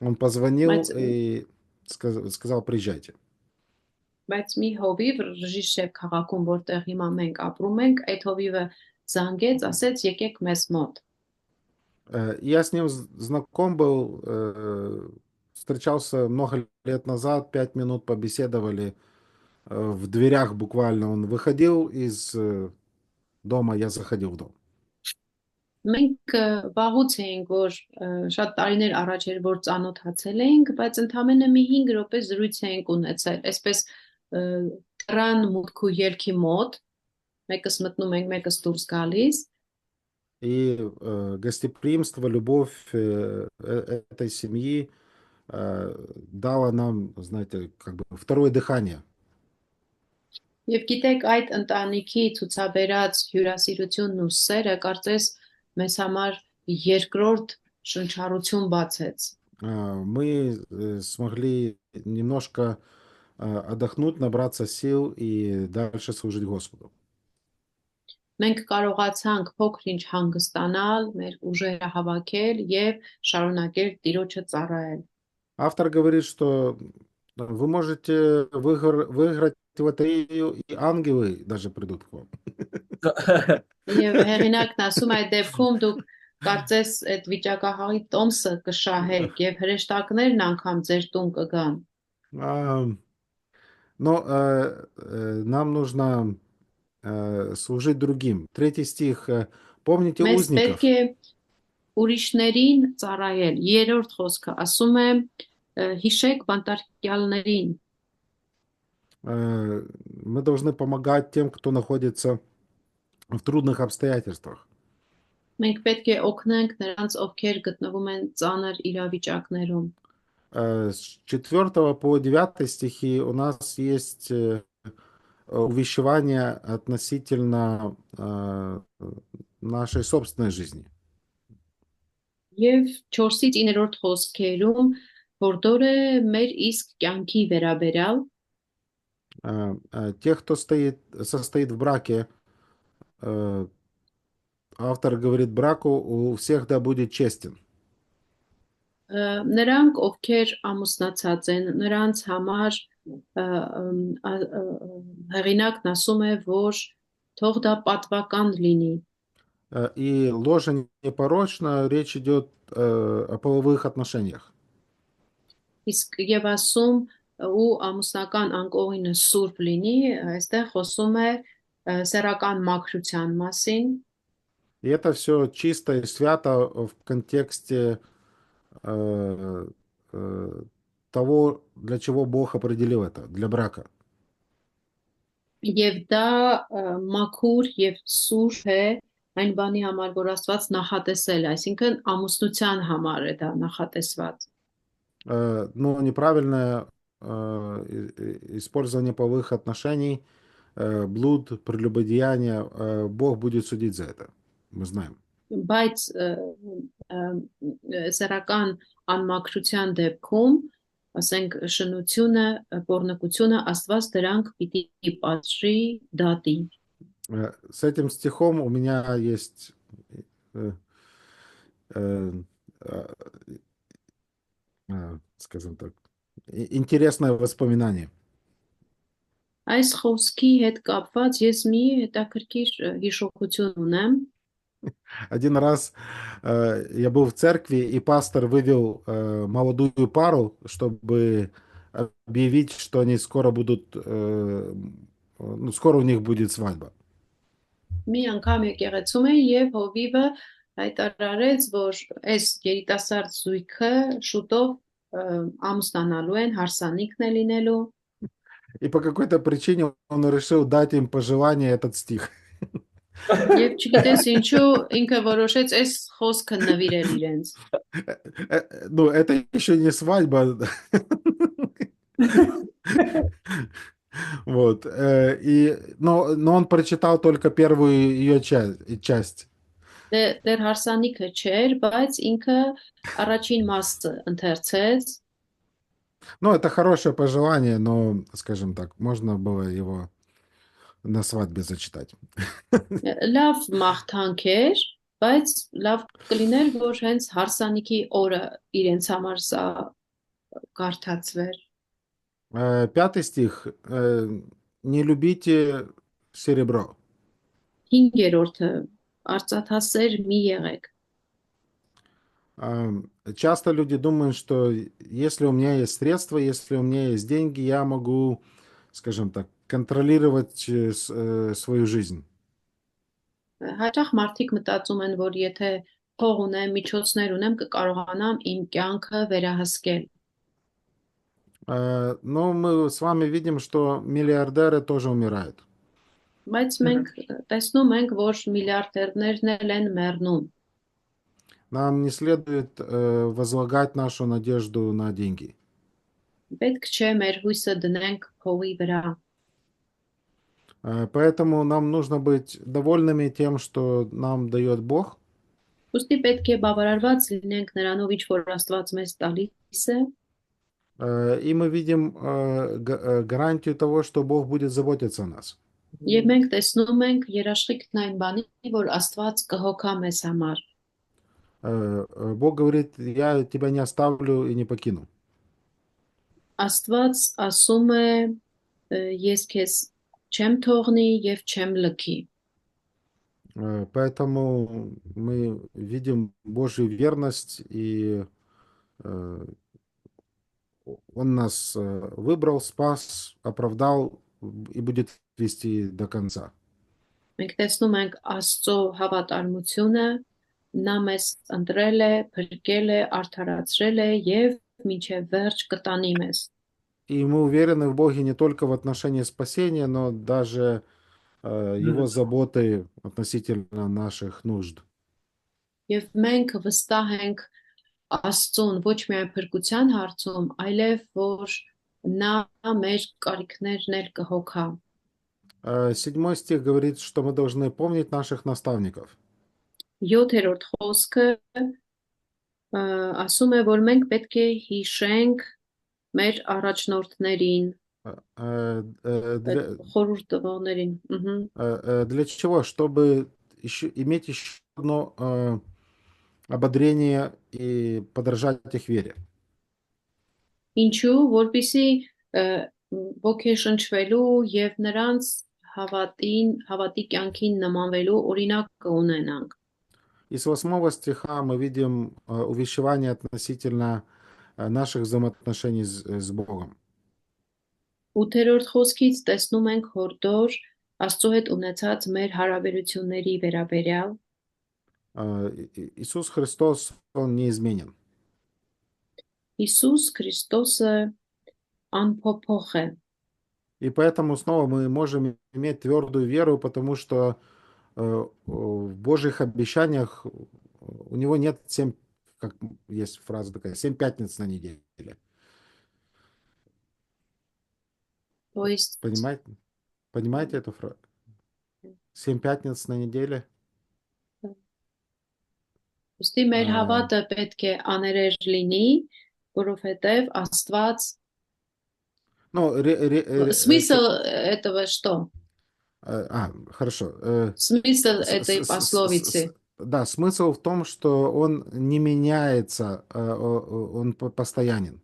он позвонил Բայց и сказал, приезжайте. բայց մի հովիվ Ռժիշև քաղաքում, որտեղ հիմա մենք ապրում ենք, այդ հովիվը զանգեց, ասեց եկեք մեզ մոտ։ Я с ним знаком был, встречался много лет назад, 5 минут побеседовали, в дверях буквально он выходил из дома, я заходил в дом. Մենք վաղուց էինք, որ շատ տարիներ առաջ էր, որ ծանոթացել էինք, բայց ընդամենը մի 5 րոպե զրույց էինք ունեցել, այսպես տրան մուտք ու ելքի մոտ, մեկս մտնում ենք, մեկս դուրս գալիս։ И гостеприимство, любовь этой семьи дало нам, знаете, как бы второе дыхание. Եվ գիտեք, այդ ընտանիքի ցուցաբերած հյուրասիրությունն ու սերը կարծես մեզ համար երկրորդ շնչառություն բացեց։ Мы смогли немножко отдохнуть, набраться сил и дальше служить Господу. Մենք կարողացանք փոքր-ինչ հանգստանալ, մեր ուժերը հավաքել եւ շարունակել Տիրոջը ծառայել։ Автор говорит, что вы можете выиграть в лотерею, и ангелы даже придут к вам. Եվ հեղինակն ասում է այդ դեպքում դուք կարծես այդ վիճակահաղի տոմսը կշահեք եւ հրեշտակներն անգամ ձեր տուն կգան։ Но нам нужно служить другим. 3 стих. Помните Մեզ узников? պետք է ուրիշներին ծառայել։ Երրորդ խոսքը ասում է հիշեք բանտարկյալներին։ Мы должны помогать тем, кто находится в трудных обстоятельствах. Մենք պետք է օգնենք նրանց, ովքեր գտնվում են ծանր իրավիճակներում։ С 4 по 9 стихи у нас есть увещевание относительно нашей собственной жизни. Եվ 4-ից 9-րդ խոսքերում հորդորը մեր իսկ կյանքի վերաբերյալ Тех, кто состоит в браке, автор говорит, браку у всех да будет честен. նրանք, ովքեր ամուսնացած են, նրանց համար հեղինակն ասում է, որ թող դա պատվական լինի։ И ложь непорочна, речь идет о половых отношениях. Իսկ եւ ասում ու ամուսնական անկողինը սուրբ լինի, այստեղ խոսում է սեռական մաքրության մասին։ И это все чисто и свято в контексте э, э, того, для чего Бог определил это, для брака. Եվ դա մաքուր եւ սուր է այն բանի համար, որ Աստված նախատեսել, այսինքն ամուսնության համար է դա նախատեսված։ Но неправильное использование половых отношений, блуд, прелюбодеяние, Бог будет судить за это. Мы знаем. Բայց սեռական անմաքրության դեպքում, ասենք շնությունը, պոռնկությունը, Աստված դրանք պիտի պատժի դատի։ С этим стихом у меня есть э, э, скажем так, интересное воспоминание. Այս խոսքի հետ կապված ես մի հետաքրքիր հիշողություն ունեմ։ Один раз я был в церкви, и пастор вывел молодую пару, чтобы объявить, что они скоро будут, ну, скоро у них будет свадьба. Մի անգամ եկեղեցում էի եւ հովիվը հայտարարեց, որ այս երիտասարդ զույգը շուտով ամուսնանալու են, հարսանիքն է լինելու։ И по какой-то причине он решил дать им пожелание этот стих. Եվ չգիտես ինչու ինքը որոշեց այս խոսքը նվիրել իրենց։ Ну, это еще не свадьба. Вот. Но он прочитал только первую ее часть. Դեռ հարսանիքը չէր, բայց ինքը առաջին մասը ընթերցեց։ Ну, это хорошее пожелание, но, скажем так, можно было его на свадьбе зачитать. Լավ մաղթանք էր, բայց լավ կլիներ, որ հենց հարսանիքի օրը իրենց համար սա կարդացվեր։ 5 стих. Не любите серебро. 5-րդը արծաթասեր մի եղեք։ Часто люди думают, что если у меня есть средства, если у меня есть деньги, я могу, скажем так, контролировать свою жизнь. Հաճախ մարդիկ մտածում են, որ եթե փող ունեմ, միջոցներ ունեմ, կկարողանամ իմ կյանքը վերահսկել։ Но мы с вами видим, что миллиардеры тоже умирают. Բայց մենք տեսնում ենք, որ միլիարդերներն էլ են մեռնում։ Нам не следует возлагать нашу надежду на деньги. Պետք չէ մեր հույսը դնենք փողի վրա։ Поэтому нам нужно быть довольными тем, что нам дает Бог. Ուստի պետք է բավարարված լինենք նրանով, ինչ որ Աստված մեզ տալիս է։ И мы видим гарантию того, что Бог будет заботиться о нас. Եվ մենք տեսնում ենք երաշխիքն այն բանի, որ Աստված կհոգա մեզ համար։ Бог говорит, я тебя не оставлю и не покину. Աստված ասում է ես քեզ չեմ թողնի եւ չեմ լքի։ Поэтому мы видим Божью верность, и Он нас выбрал, спас, оправдал и будет вести до конца. Մենք տեսնում ենք Աստծո հավատարմությունը, նա մեզ ընտրել է, փրկել է, արդարացրել է եւ մինչեւ վերջ կտանի մեզ։ И мы уверены в Боге не только в отношении спасения, но даже Его заботы относительно наших нужд. Եվ մենք վստահ ենք Աստծուն ոչ միայն փրկության հարցում, այլև որ նա մեր կարիքներն էլ կհոգա։ 7 стих говорит, что мы должны помнить наших наставников. 7-րդ խոսքը ասում է, որ մենք պետք է հիշենք մեր առաջնորդներին, խորհուրդ տվողներին։ Для чего? Чтобы иметь еще одно ободрение и подражать их вере. Ինչու, որպեսզի ոգեշնչվելու եւ նրանց հավատի կյանքին նմանվելու օրինակը ունենանք։ И с 8 стиха мы видим увещевание относительно наших взаимоотношений с Богом. 8-րդ խոսքից տեսնում ենք հորդոր Աստծո հետ ունեցած մեր հարաբերությունների վերաբերյալ։ Иисус Христос, Он неизменен. Հիսուս Քրիստոսը անփոփոխ է։ И поэтому снова мы можем иметь твердую веру, потому что в Божьих обещаниях у него нет как есть фраза такая, 7 пятниц на неделе. То есть Понимаете эту фразу? 7 пятниц на неделе. ուստի մեր Ա, հավատը պետք է աներեժ լինի, որովհետև Աստված Ну, смысл этого что? хорошо. Смысл этой пословицы. Да, смысл в том, что он не меняется, он постоянен.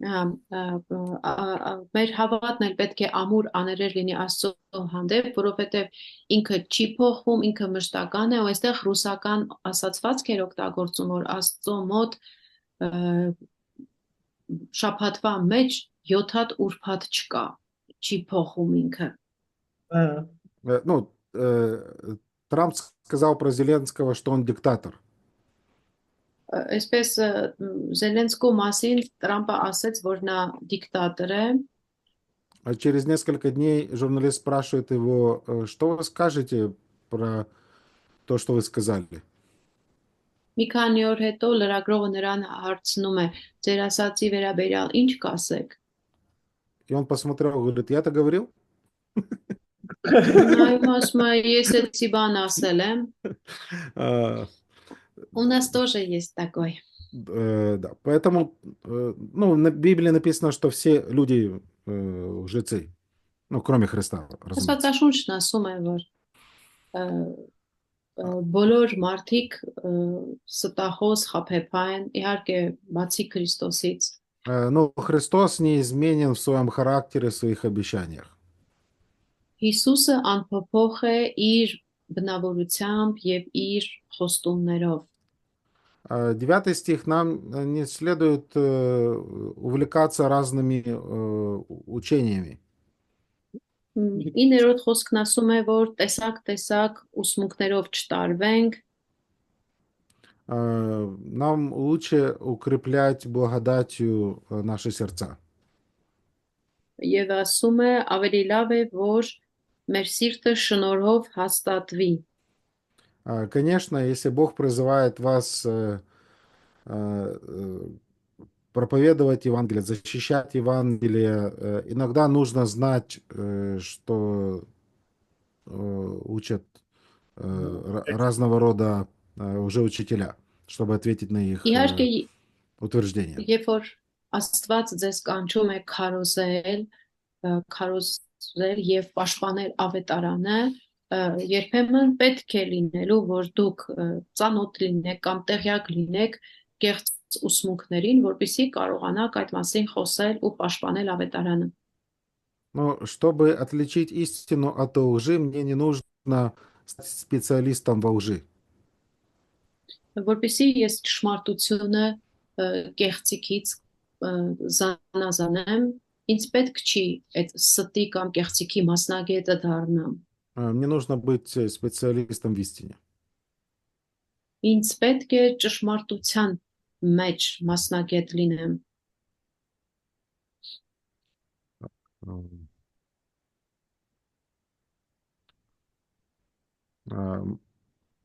Մեր հավատն էլ պետք է ամուր աներեր լինի Աստծո հանդեպ, որովհետև ինքը չի փոխվում, ինքը մշտական է, ու այստեղ ռուսական ասացվածք էր օգտագործում, որ Աստծո մոտ շաբաթվա մեջ 7 հատ ուրբաթ չկա, չի փոխում ինքը։ Ну, Трамп сказал про Зеленского, что он диктатор. Այսպես Զելենսկու մասին Տրամպը ասաց, որ նա դիկտատոր է։ А через несколько дней журналист спрашивает его, что вы скажете про то, что вы сказали? Մի քանի օր հետո լրագրողը նրան հարցնում է. Ձեր ասացի վերաբերյալ ինչ կասեք։ И он посмотрел, говорит, я-то говорил? Նայում ասում է, ես էլի բան ասել եմ։ У нас тоже есть такой. Да, поэтому, ну, на Библии написано, что все люди лжецы, ну, кроме Христа, разумеется. Աստվածաշունչն ասում է, որ բոլոր մարդիկ ստախոս խաբեբային, իհարկե բացի Քրիստոսից։ Но Христос неизменен в своем характере, в своих обещаниях. Հիսուսը անփոփոխ է իր բնավորությամբ եւ իր խոստումներով։ 9 стих нам не следует увлекаться разными учениями. 9-րդ խոսքն ասում է, որ տեսակ ուսմունքներով չտարվենք։ Нам лучше укреплять благодатью наши сердца. Եվ ասում է, ավելի լավ է, որ մեր սիրտը շնորհով հաստատվի։ Конечно, если Бог призывает вас проповедовать Евангелие, защищать Евангелие, иногда нужно знать, что учат разного рода лжеучителя, чтобы ответить на их утверждения. Երբ որ Աստված ձեզ կանչում է քարոզել եւ պաշտպանել ավետարանը, երբեմն պետք է լինելու, որ դուք ծանոթ լինեք կամ տեղյակ լինեք կեղծ ուսմունքներին, որպեսզի կարողանաք այդ մասին խոսել ու պաշտպանել ավետարանը։ Но чтобы отличить истину от лжи, мне не нужно стать специалистом во лжи. Որպեսզի ես ճշմարտությունը կեղծիքից զանազանեմ, ինձ պետք չի այդ ստի կամ կեղծիքի մասնագետը դառնամ։ Мне нужно быть специалистом в истине. Ինձ պետք է ճշմարտության մեջ մասնագետ լինեմ։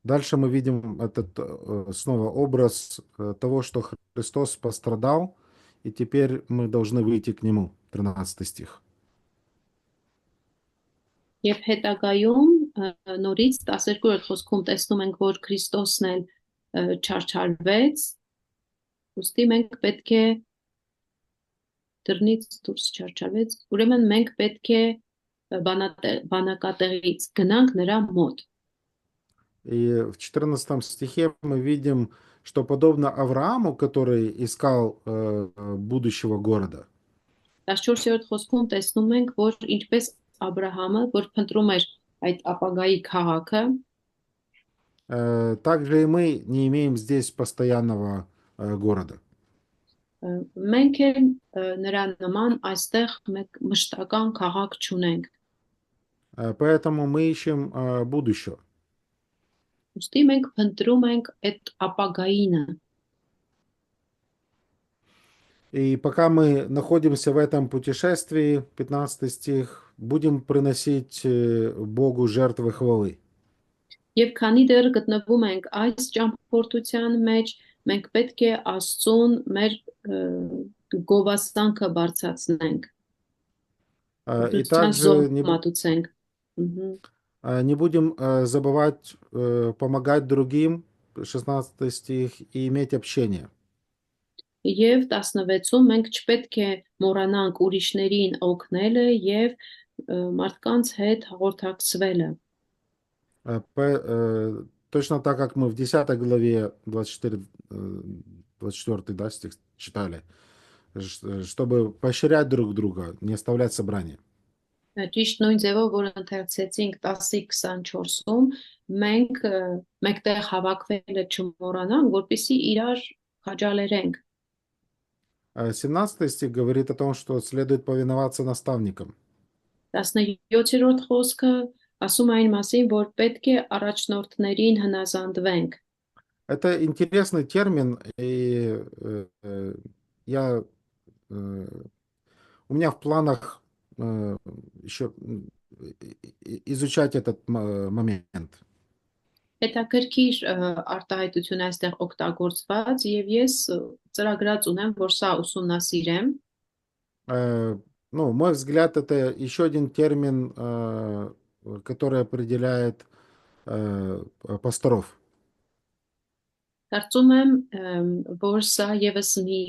Дальше мы видим этот снова образ того, что Христос пострадал, и теперь мы должны выйти к Нему. 13 стих. Եվ հետագայում նորից 12-րդ խոսքում տեսնում ենք, որ Քրիստոսն էլ չարչարվեց, ուստի մենք պետք է դռնից դուրս չարչարվեց, ուրեմն մենք պետք է բանակատեղից գնանք նրա մոտ։ И в 14 стихе мы видим, что подобно Аврааму, который искал будущего города, 14-րդ խոսքում տեսնում ենք, որ ինչպես Աբրահամը, որ փնտրում էր այդ ապագայի քաղաքը, также и мы не имеем здесь постоянного города. մենք էլ նրա նման այստեղ մեկ մշտական քաղաք չունենք։ Поэтому мы ищем будущего. Ուստի մենք փնտրում ենք այդ ապագայինը։ И пока мы находимся в этом путешествии, 15 стих, будем приносить Богу жертвы хвалы. Եվ քանի դեռ գտնվում ենք այս ճամփորդության մեջ, մենք պետք է Աստծուն մեր գովաստանքը բարձրացնենք, И դրության также զոհմատուցենք։ Мгм. не будем забывать помогать другим, 16 стих, и иметь общение. Եվ 16-ում մենք չպետք է մոռանանք ուրիշներին օգնելը եւ մարդկանց հետ հաղորդակցվելը։ Точно так, как мы в 10 главе 24, 24, да, стих читали, чтобы поощрять друг друга, не оставлять собрания. Ճիշտ նույն ձևով, որ ընթերցեցինք 10:24-ում, մենք մեկտեղ հավաքվելը չմոռանանք, որպեսզի իրար քաջալերենք։ 17 стих говорит о том, что следует повиноваться наставникам. 17-րդ խոսքը ասում է այն մասին, որ պետք է առաջնորդներին հնազանդվենք։ Это интересный термин, и я, у меня в планах еще изучать этот момент. Հետաքրքիր արտահայտություն է այստեղ օգտագործված եւ ես ծրագրած ունեմ, որ սա ուսումնասիրեմ։ Ну, мой взгляд, это еще один термин, который определяет пасторов. Կարծում եմ, որ սա եւս մի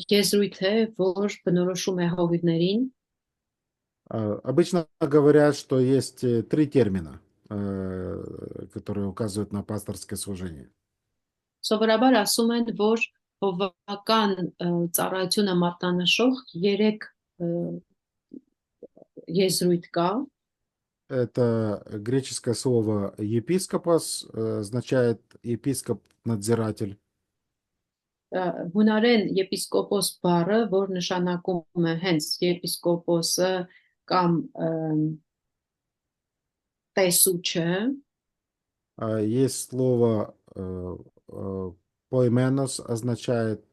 եզրույթ է, որ բնորոշում է հովիվներին։ Обычно говорят, что есть три термина, которые указывают на пасторское служение. Սովորաբար ասում են, որ հովվական ծառայությունը մատնանշող 3 եզրույթ կա։ Это греческое слово епископос, означает епископ-надзиратель. Հունարեն եպիսկոպոս բառը, որ նշանակում է հենց եպիսկոպոսը կամ տեսուչը, Есть слово poimenos, означает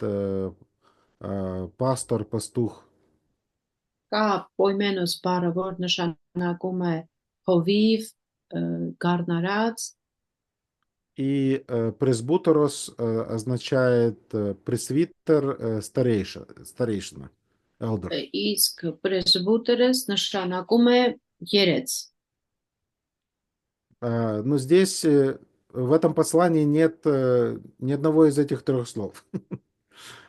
пастор, пастух. կա պոյմենոս բառը, որ նշանակում է հովիվ, գառնարած, И пресбутерос означает пресвитер, старейшина, elder. իսկ պրեսբուտերս նշանակում է երեց։ Но здесь в этом послании нет ни одного из этих трех слов.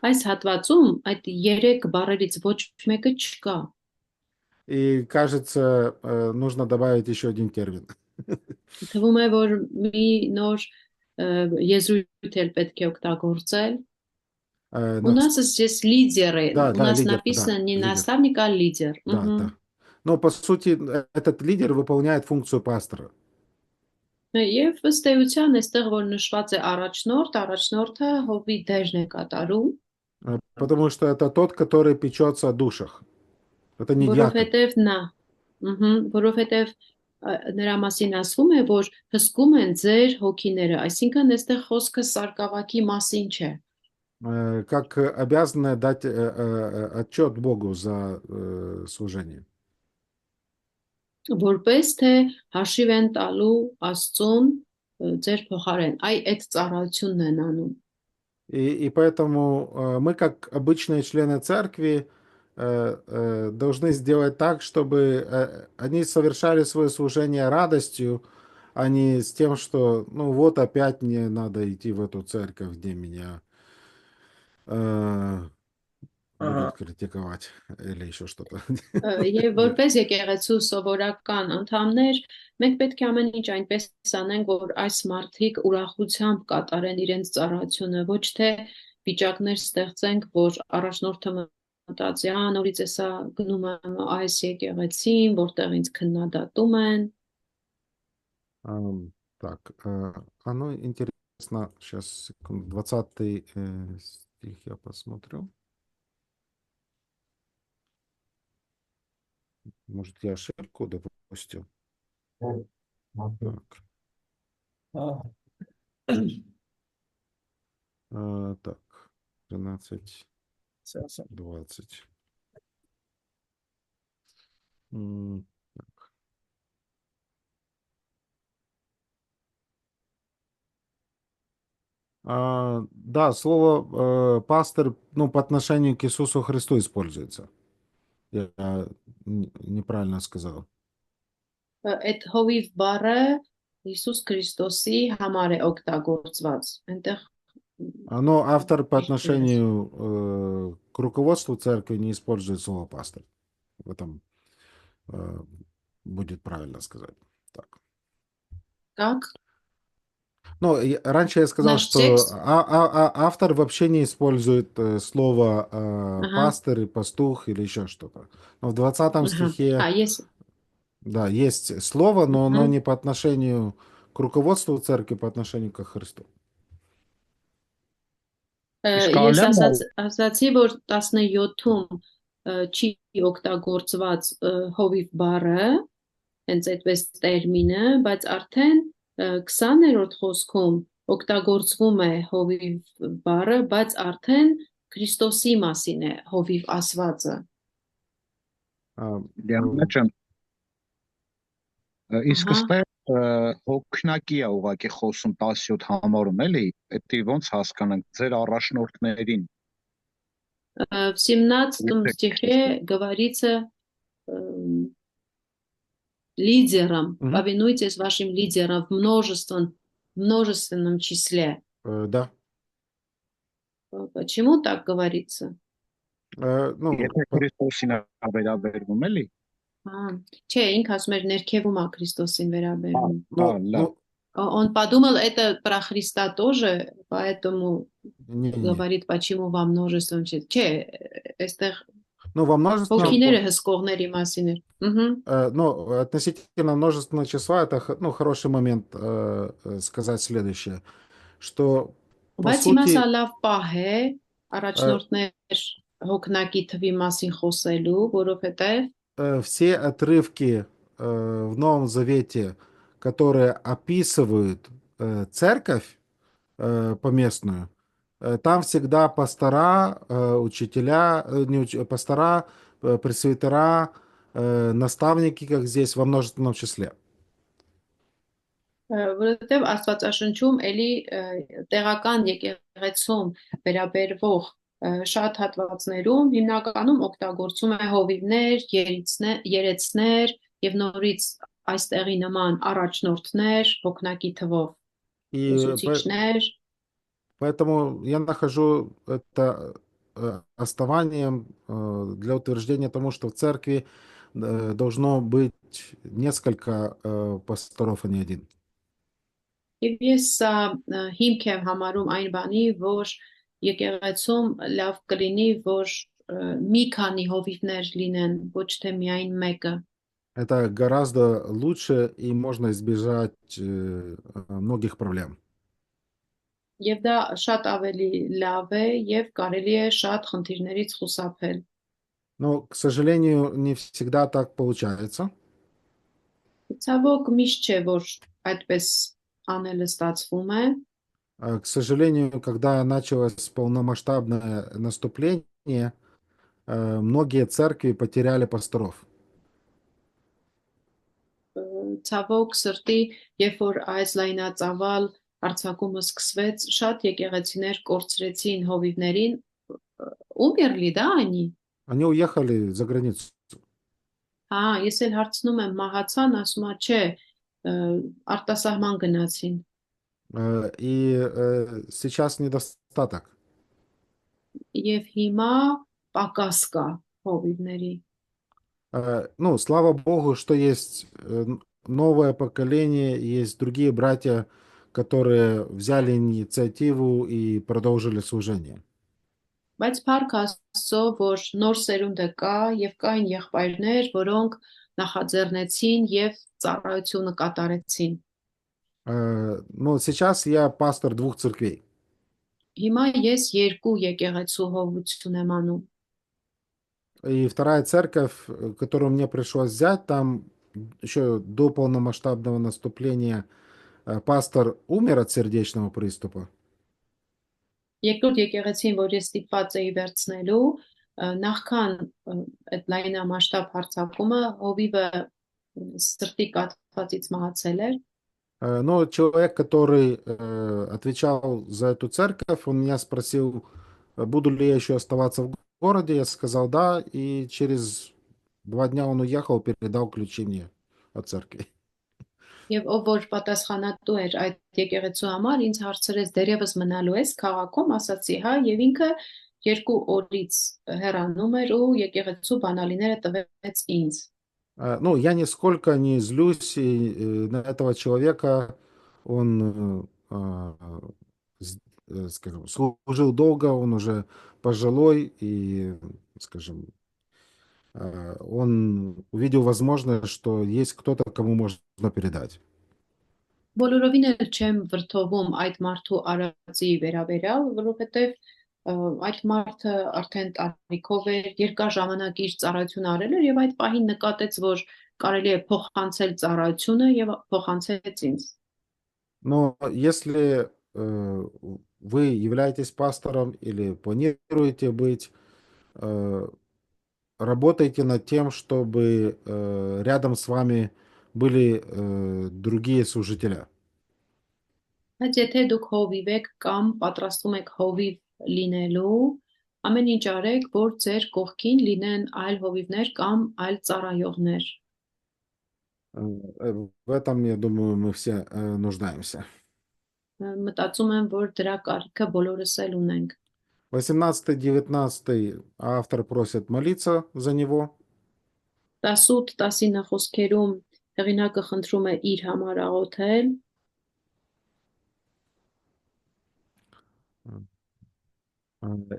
Այս հատվածում այդ 3 բառերից ոչ մեկը չկա։ И кажется, нужно добавить еще один термин. Թվում է, որ մի нոր եզրույթ էլ պետք է օգտագործել։ У нас здесь лидеры. Да, У да, нас лидер, написано да, не лидер. наставник, а лидер. Да, Мгм. да. Но по сути этот лидер выполняет функцию пастора. Եվ ըստ էության այստեղ որ նշված է առաջնորդ, առաջնորդը հովի դերն է կատարում, Потому что это тот, который печется о душах. Это не диакон. որովհետև նա, որովհետև նրա մասին ասվում է, որ հսկում են ձեր հոգիները, այսինքն այստեղ խոսքը սարկավակի մասին չէ, Как обязаны дать отчет Богу за служение. որպես թե հաշիվ են տալու Աստծուն ձեր փոխարեն, այդ ծառայությունն են անում։ И поэтому мы, как обычные члены церкви, должны сделать так, чтобы они совершали свое служение радостью, а не с тем, что, ну вот опять мне надо идти в эту церковь, где меня будут критиковать или еще что-то. Եվ որպես եկեղեցու սովորական անդամներ, մենք պետք է ամեն ինչ այնպես անենք, որ այս մարդիկ ուրախությամբ կատարեն իրենց ծառայությունը, ոչ թե վիճակներ ստեղծենք, որ առաջնորդը մտածի, նորից էսա գնում եմ այս եկեղեցին, որտեղ ինձ քննադատում են։ Так, оно интересно, сейчас, секунду, 20 стих я посмотрю. Может, я ошибку допустил? Так. Так, 13, 20. М, Да, слово пастор, ну, по отношению к Иисусу Христу используется. Я неправильно сказал. Այդ հովիվ բառը Հիսուս Քրիստոսի համար է օգտագործված։ Այնտեղ Но автор по Իշ- отношению к руководству церкви не использует слово пастор. В этом э, будет правильно сказать. Так. Как? Ну, раньше я сказал, Наш что текст. автор вообще не использует слово Ага. пастор и пастух или еще что-то. Но в 20 Ага. стихе, Ես да, есть слово, но оно Мгм. не по отношению к руководству церкви, по отношению к Христу. Իսկ Ես կարելի է ասացի, որ 17-ում չի օգտագործված հովիվ բառը, հենց այդպես տերմինը, բայց արդեն 20-րդ խոսքում օգտագործվում է հովիվ բառը, բայց արդեն Քրիստոսի մասին է հովիվ ասվածը։ А, Դիանա ջան, իսկ Ահա, ստե հոգնակի է ուղղակի խոսում 17 համարում էլի, դա ոնց հասկանանք ձեր առաջնորդներին։ в 17 стихе говорится лидером, Мгм. повинуйтесь вашим лидерам в множественном числе. Да. Почему так говорится? Ну, Եթե Քրիստոսին է վերաբերվում էլի։ Չէ, ինքը ասում էր ներքևում է Քրիստոսին վերաբերվում։ ну, Он подумал, это про Христа тоже, поэтому не. говорит, почему во множественном числе. Չէ, այստեղ Ну, во множественном... հոգիները հսկողների մասին էր։ Ну, относительно множественного числа, это ну, хороший момент сказать следующее, что, по Բայց հիմա սա сути, լավ պահ է առաջնորդներ հոգնակի թվի մասին խոսելու, որովհետև все отрывки в Новом Завете, которые описывают церковь поместную, там всегда пастора, учителя, не пастора, пресвитера, наставники, как здесь, во множественном числе. որովհետև Աստվածաշնչում էլի տեղական եկեղեցում վերաբերվող շատ հատվածներում հիմնականում օգտագործում է հովիվներ, երեցներ եւ նորից այստեղի նման առաջնորդներ, հոգնակի թվով И ուսուցիչներ, поэтому я нахожу это основанием для утверждения тому, что в церкви должно быть несколько пасторов, а не один. Եվ ես սա հիմք եմ համարում այն բանի, որ եկեղեցում լավ կլինի, որ մի քանի հովիվներ լինեն, ոչ թե միայն մեկը։ Это гораздо лучше, и можно избежать многих проблем. Եվ դա շատ ավելի լավ է եւ կարելի է շատ խնդիրներից խուսափել։ Но, к сожалению, не всегда так получается. Ցավոք միշտ չէ, որ այդպես անելը ստացվում է։ К сожалению, когда началось полномасштабное наступление, многие церкви потеряли пасторов. Ցավոք սրտի, երբ որ այս լայնածավալ արձակումը սկսվեց, շատ եկեղեցիներ կորցրեցին հովիվներին։ Умерли, да, они? Они уехали за границу. Ես էլ հարցնում եմ, մահացան, ասում է, չէ, արտասահման գնացին։ И сейчас недостаток. Եվ հիմա պակաս կա հովիվների։ Ну, слава Богу, что есть новое поколение, есть другие братья, которые взяли инициативу и продолжили служение. Բայց փառք Աստծո, որ նոր սերունդը կա եւ կային եղբայրներ, որոնք նախաձեռնեցին եւ ծառայությունը կատարեցին։ Ну, сейчас я пастор 2 церквей. Հիմա ես երկու եկեղեցու հովություն եմ անում։ И вторая церковь, которую мне пришлось взять, там еще до полномасштабного наступления пастор умер от сердечного приступа. Երկրորդ եկեղեցին, որ ես ստիպված էի վերցնելու, նախքան այդ լայնամասշտաբ հարձակումը հովիվը սրտի կաթվածից մահացել էր, Но человек, который отвечал за эту церковь, он меня спросил, буду ли я еще оставаться в городе. Я сказал да, и через 2 дня он уехал, передал ключи мне от церкви. եւ ով որ պատասխանատու էր այդ եկեղեցու համար, ինձ հարցրեց դերևս մնալու ես քաղաքում, ասացի հա, եւ ինքը 2 օրից հեռանում էր ու եկեղեցու բանալիները տվեց ինձ։ Ну, я нисколько не злюсь на этого человека. Он, скажем, служил долго, он уже пожилой, и, скажем, он увидел возможность, что есть кто-то, кому можно передать. Բոլորովին էլ չեմ վրթովում այդ մարդու արածի վերաբերյալ, որովհետեւ այդ մարդը արդեն տարիքով էր, երկար ժամանակ իր ծառայությունը արել էր եւ այդ պահին նկատեց, որ կարելի է փոխանցել ծառայությունը եւ փոխանցեց ինձ։ Но если вы являетесь пастором или планируете быть, работайте над тем, чтобы рядом с вами были другие служители. Բայց եթե դուք հովիվ եք կամ պատրաստվում եք հովիվ լինելու, ամեն ինչ արեք, որ ձեր կողքին լինեն այլ հովիվներ կամ այլ ծառայողներ։ В этом, я думаю, мы все нуждаемся. Մտածում եմ, որ դրա կարիքը բոլորս էլ ունենք։ 18-19 автор просит молиться за него. 18-19 խոսքերում հեղինակը խնդրում է իր համար աղոթել,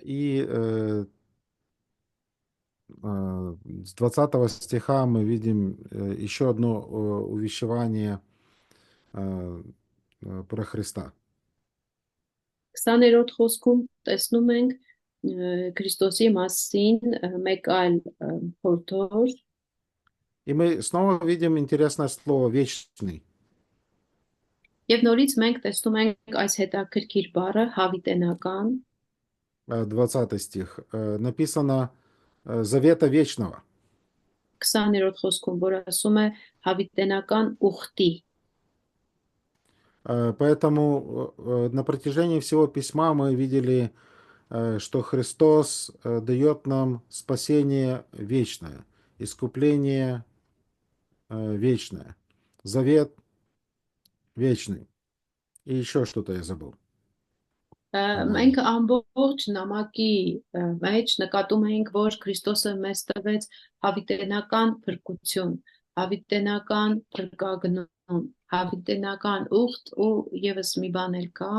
И с 20 стиха мы видим еще одно увещевание про Христа. 20-րդ խոսքում տեսնում ենք Քրիստոսի մասին մեկ այլ հորդոր, И мы снова видим интересное слово «вечный». եւ նորից մենք տեսնում ենք այս հետաքրքիր բառը հավիտենական, 20 стих. Написано «завета вечного». 20-րդ խոսքում, որ ասում է հավիտենական ուխտի։ Поэтому на протяжении всего письма мы видели, что Христос дает нам спасение вечное, искупление вечное, завет вечный. И еще что-то я забыл. Մենք ամբողջ նամակի մեջ նկատում ենք, որ Քրիստոսը մեզ տվեց հավիտենական փրկություն, հավիտենական փրկագնում, հավիտենական ուխտ ու եւս մի բան էլ կա,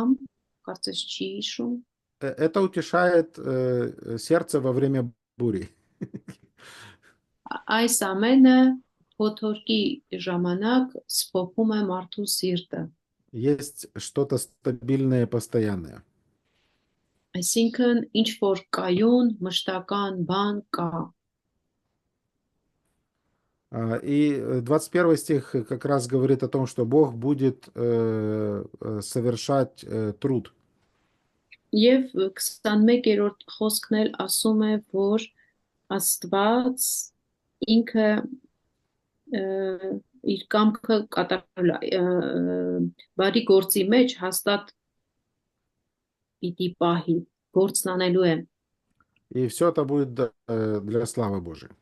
կարծես չի հիշում։ Это утешает сердце во время бури. Այս ամենը փոթորկի ժամանակ սփոփում է մարդու սիրտը։ Есть что-то стабильное, постоянное. Այսինքն ինչ որ կայուն, մշտական бан կա։ И 21 стих как раз говорит о том, что Бог будет совершать труд. Եվ 21-րդ խոսքն էլ ասում է, որ Աստված ինքը իր կամքը կատարել բարի գործի մեջ հաստատ պիտի պահի, գործն անելու է։ И все это будет для славы Божией.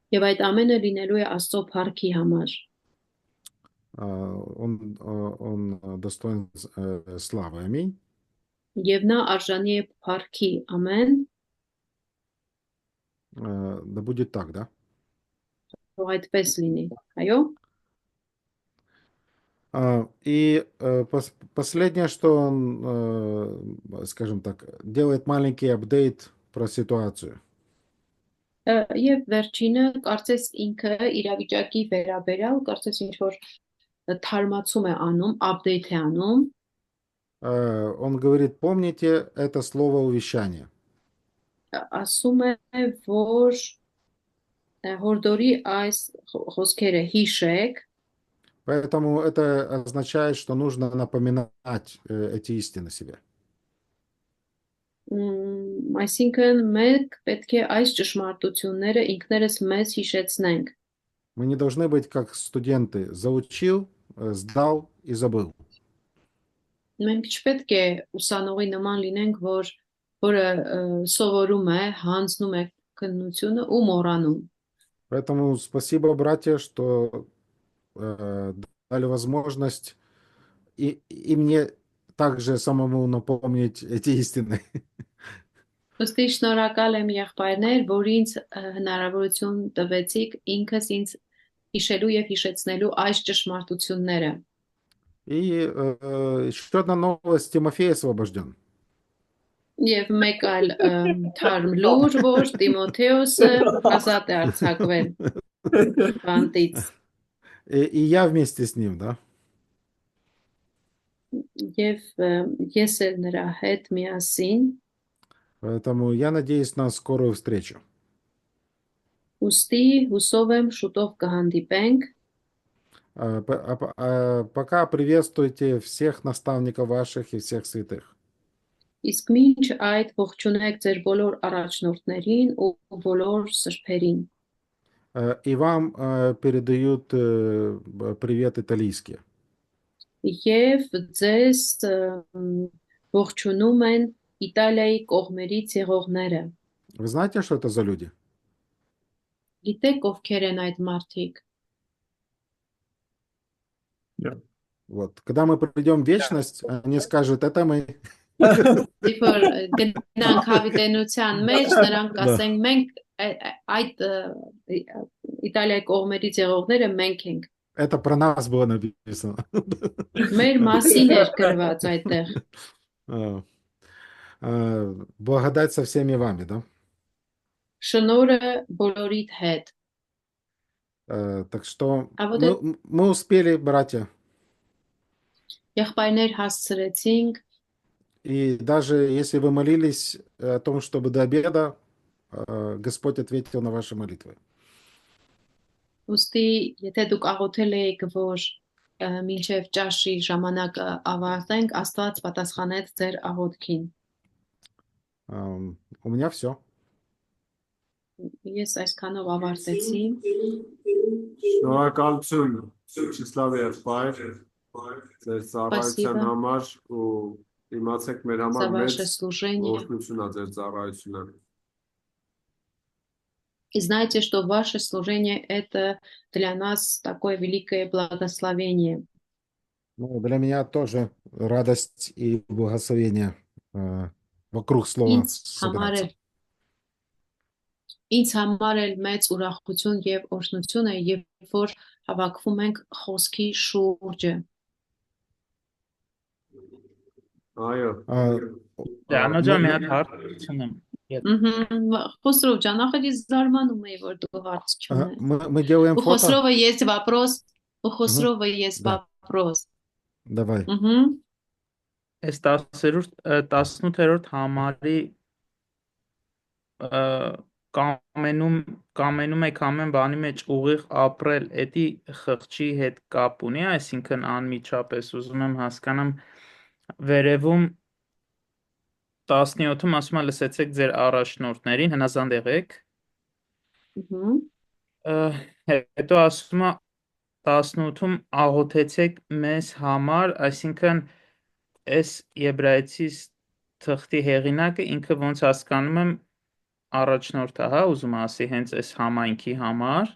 Եվ այդ ամենը լինելու է Աստծո փառքի համար։ Он достоин славы. Аминь. Եվ նա արժանի է փառքի, ամեն։ Да будет так, да? Թող այդպես լինի։ Այո։ И последнее, что он, скажем так, делает маленький апдейт про ситуацию. Եվ վերջինը կարծես ինքը իրավիճակի վերաբերյալ, կարծես ինչ որ թարմացում է անում, update է անում։ Он говорит, помните это слово увещания. Ասում է, որ հորդորի այս խոսքերը հիշեք, Поэтому это означает, что нужно напоминать эти истины себе. Այսինքն մենք պետք է այս ճշմարտությունները ինքներս մեզ հիշեցնենք։ Мы не должны быть как студенты. Заучил, сдал и забыл. Մենք չպետք է ուսանողի նման լինենք, որը սովորում է, հանձնում է քննությունը ու մոռանում։ Поэтому спасибо, братья, что дали возможность и мне также самому напомнить эти истины. Ոստի շնորհակալ եմ եղբայրներ, որ ինձ հնարավորություն տվեցիք ինքս ինձ հիշելու եւ հիշեցնելու այս ճշմարտությունները։ И еще одна новость. Тимофей освобожден. Եվ մեկ այլ թարմ լուր, որ Տիմոթեոսը ազատ է արձակվել բանտից։ И я вместе с ним, да? Եվ ես էլ նրա հետ միասին, Поэтому я надеюсь на скорую встречу. ուստի հուսով եմ շուտով կհանդիպենք։ Пока приветствуйте всех наставников ваших и всех святых. Իսկ մինչ այդ ողջունեք ձեր բոլոր առաջնորդներին ու բոլոր սրբերին։ И вам передают привет итальянские. Եվ ձեզ ողջունում են Իտալիայի կողմերից եղողները։ Вы знаете, что это за люди? Գիտեք ովքեր են այդ մարդիկ։ Вот. Когда мы придем в вечность, они скажут, это мы. Երբ որ գնանք հավիտենության մեջ, նրանք ասենք մենք այդ Իտալիայի կողմերից եղողները մենք ենք։ Это про нас было написано. Մեր մասին էր գրված այդտեղ։ Благодать со всеми вами, да? Շնորհը բոլորիդ հետ։ Так что А вот мы успели, братья. Եղբայրներ հասցրեցինք, И даже если вы молились о том, чтобы до обеда, Господь ответил на ваши молитвы. ուստի եթե դուք աղոթել եք, որ մինչև ճաշի ժամանակը ավարտենք, Աստված պատասխանեց ձեր աղոթքին։ У меня все. Ես այսքանով ավարտեցի։ Շնորհակալություն Վячеслав եղբայր ձեր ծառայության Спасибо. համար ու իմացեք մեր За համար մեծ ваше служение. օրհնություն է ձեր ծառայությունը։ И знаете, что ваше служение – это для нас такое великое благословение. Ну, для меня тоже радость и благословение вокруг слова собираться. Ինձ համար էլ մեծ ուրախություն եւ օրհնություն է, երբ որ հավաքվում ենք խոսքի շուրջը։ Այո։ Դրանոջա մի հատ հարց ունեմ։ Խոսրով ջան, ախր ես զարմանում եմ, որ դու հարց չունես։ Мы делаем У фото. Խոսրովը есть вопрос, у Խոսրովը есть Да. вопрос։ Давай. Այս 18-րդ համարի կամենում եք ամեն բանի մեջ ուղիղ ապրել, էդի խղճի հետ կապ ունի, այսինքն անմիջապես ուզում եմ հասկանամ վերևում 17-ում ասում է լսեցեք ձեր առաջնորդներին, հնազանդ եղեք, հետո ասում է 18-ում աղոթեցեք մեզ համար, այսինքն այս եբրայեցիս թղթի հեղինակը ինքը ոնց հասկանում եմ առաջնորդը, հա, ուզում ասի հենց այս համայնքի համար,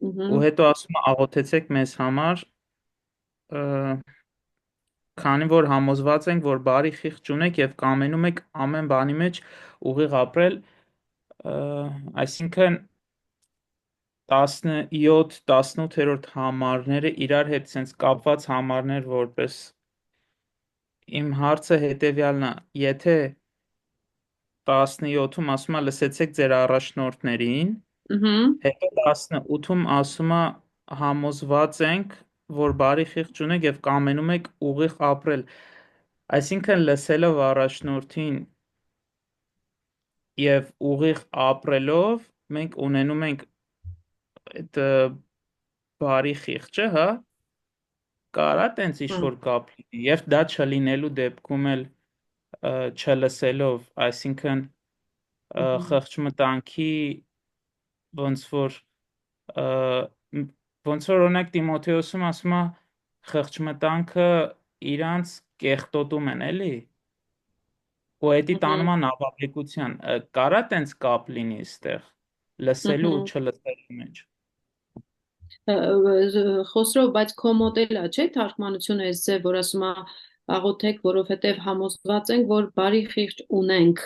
ու հետո ասում է աղոթեցեք մեզ համար, քանի որ համոզված ենք, որ բարի խիղճ ունեք եւ կամենում եք ամեն բանի մեջ ուղիղ ապրել, այսինքն 17-18-րդ համարները իրար հետ sense կապված համարներ որպես իմ հարցը հետեւյալն է, եթե 17-ում ասում է լսեցեք ձեր առաջնորդներին, հետո 18-ում ասում է համոզված ենք, որ բարի խիղճ ունեք եւ կամենում եք ուղիղ ապրել, այսինքն լսելով առաջնորդին եւ ուղիղ ապրելով մենք ունենում ենք այդ բարի խիղճը, հա, կարա տենց ինչ-որ կապ լինի, և դա չլինելու դեպքում էլ չլսելով, այսինքն խղճմտանքի ոնց որ օրինակ Տիմոթեոսում ասում է խղճմտանքը իրանց կեղտոտում են, էլի, ու էդի տանում է նավաբեկության, կարա տենց կապ լինի ստեղ, լսելու ու չլսելու մեջ։ Խոսրով, բայց քո մոդելա չէ թարգմանությունը այս ձև, որ ասում է աղոթեք, որովհետև համոզված ենք, որ բարի խիղճ ունենք,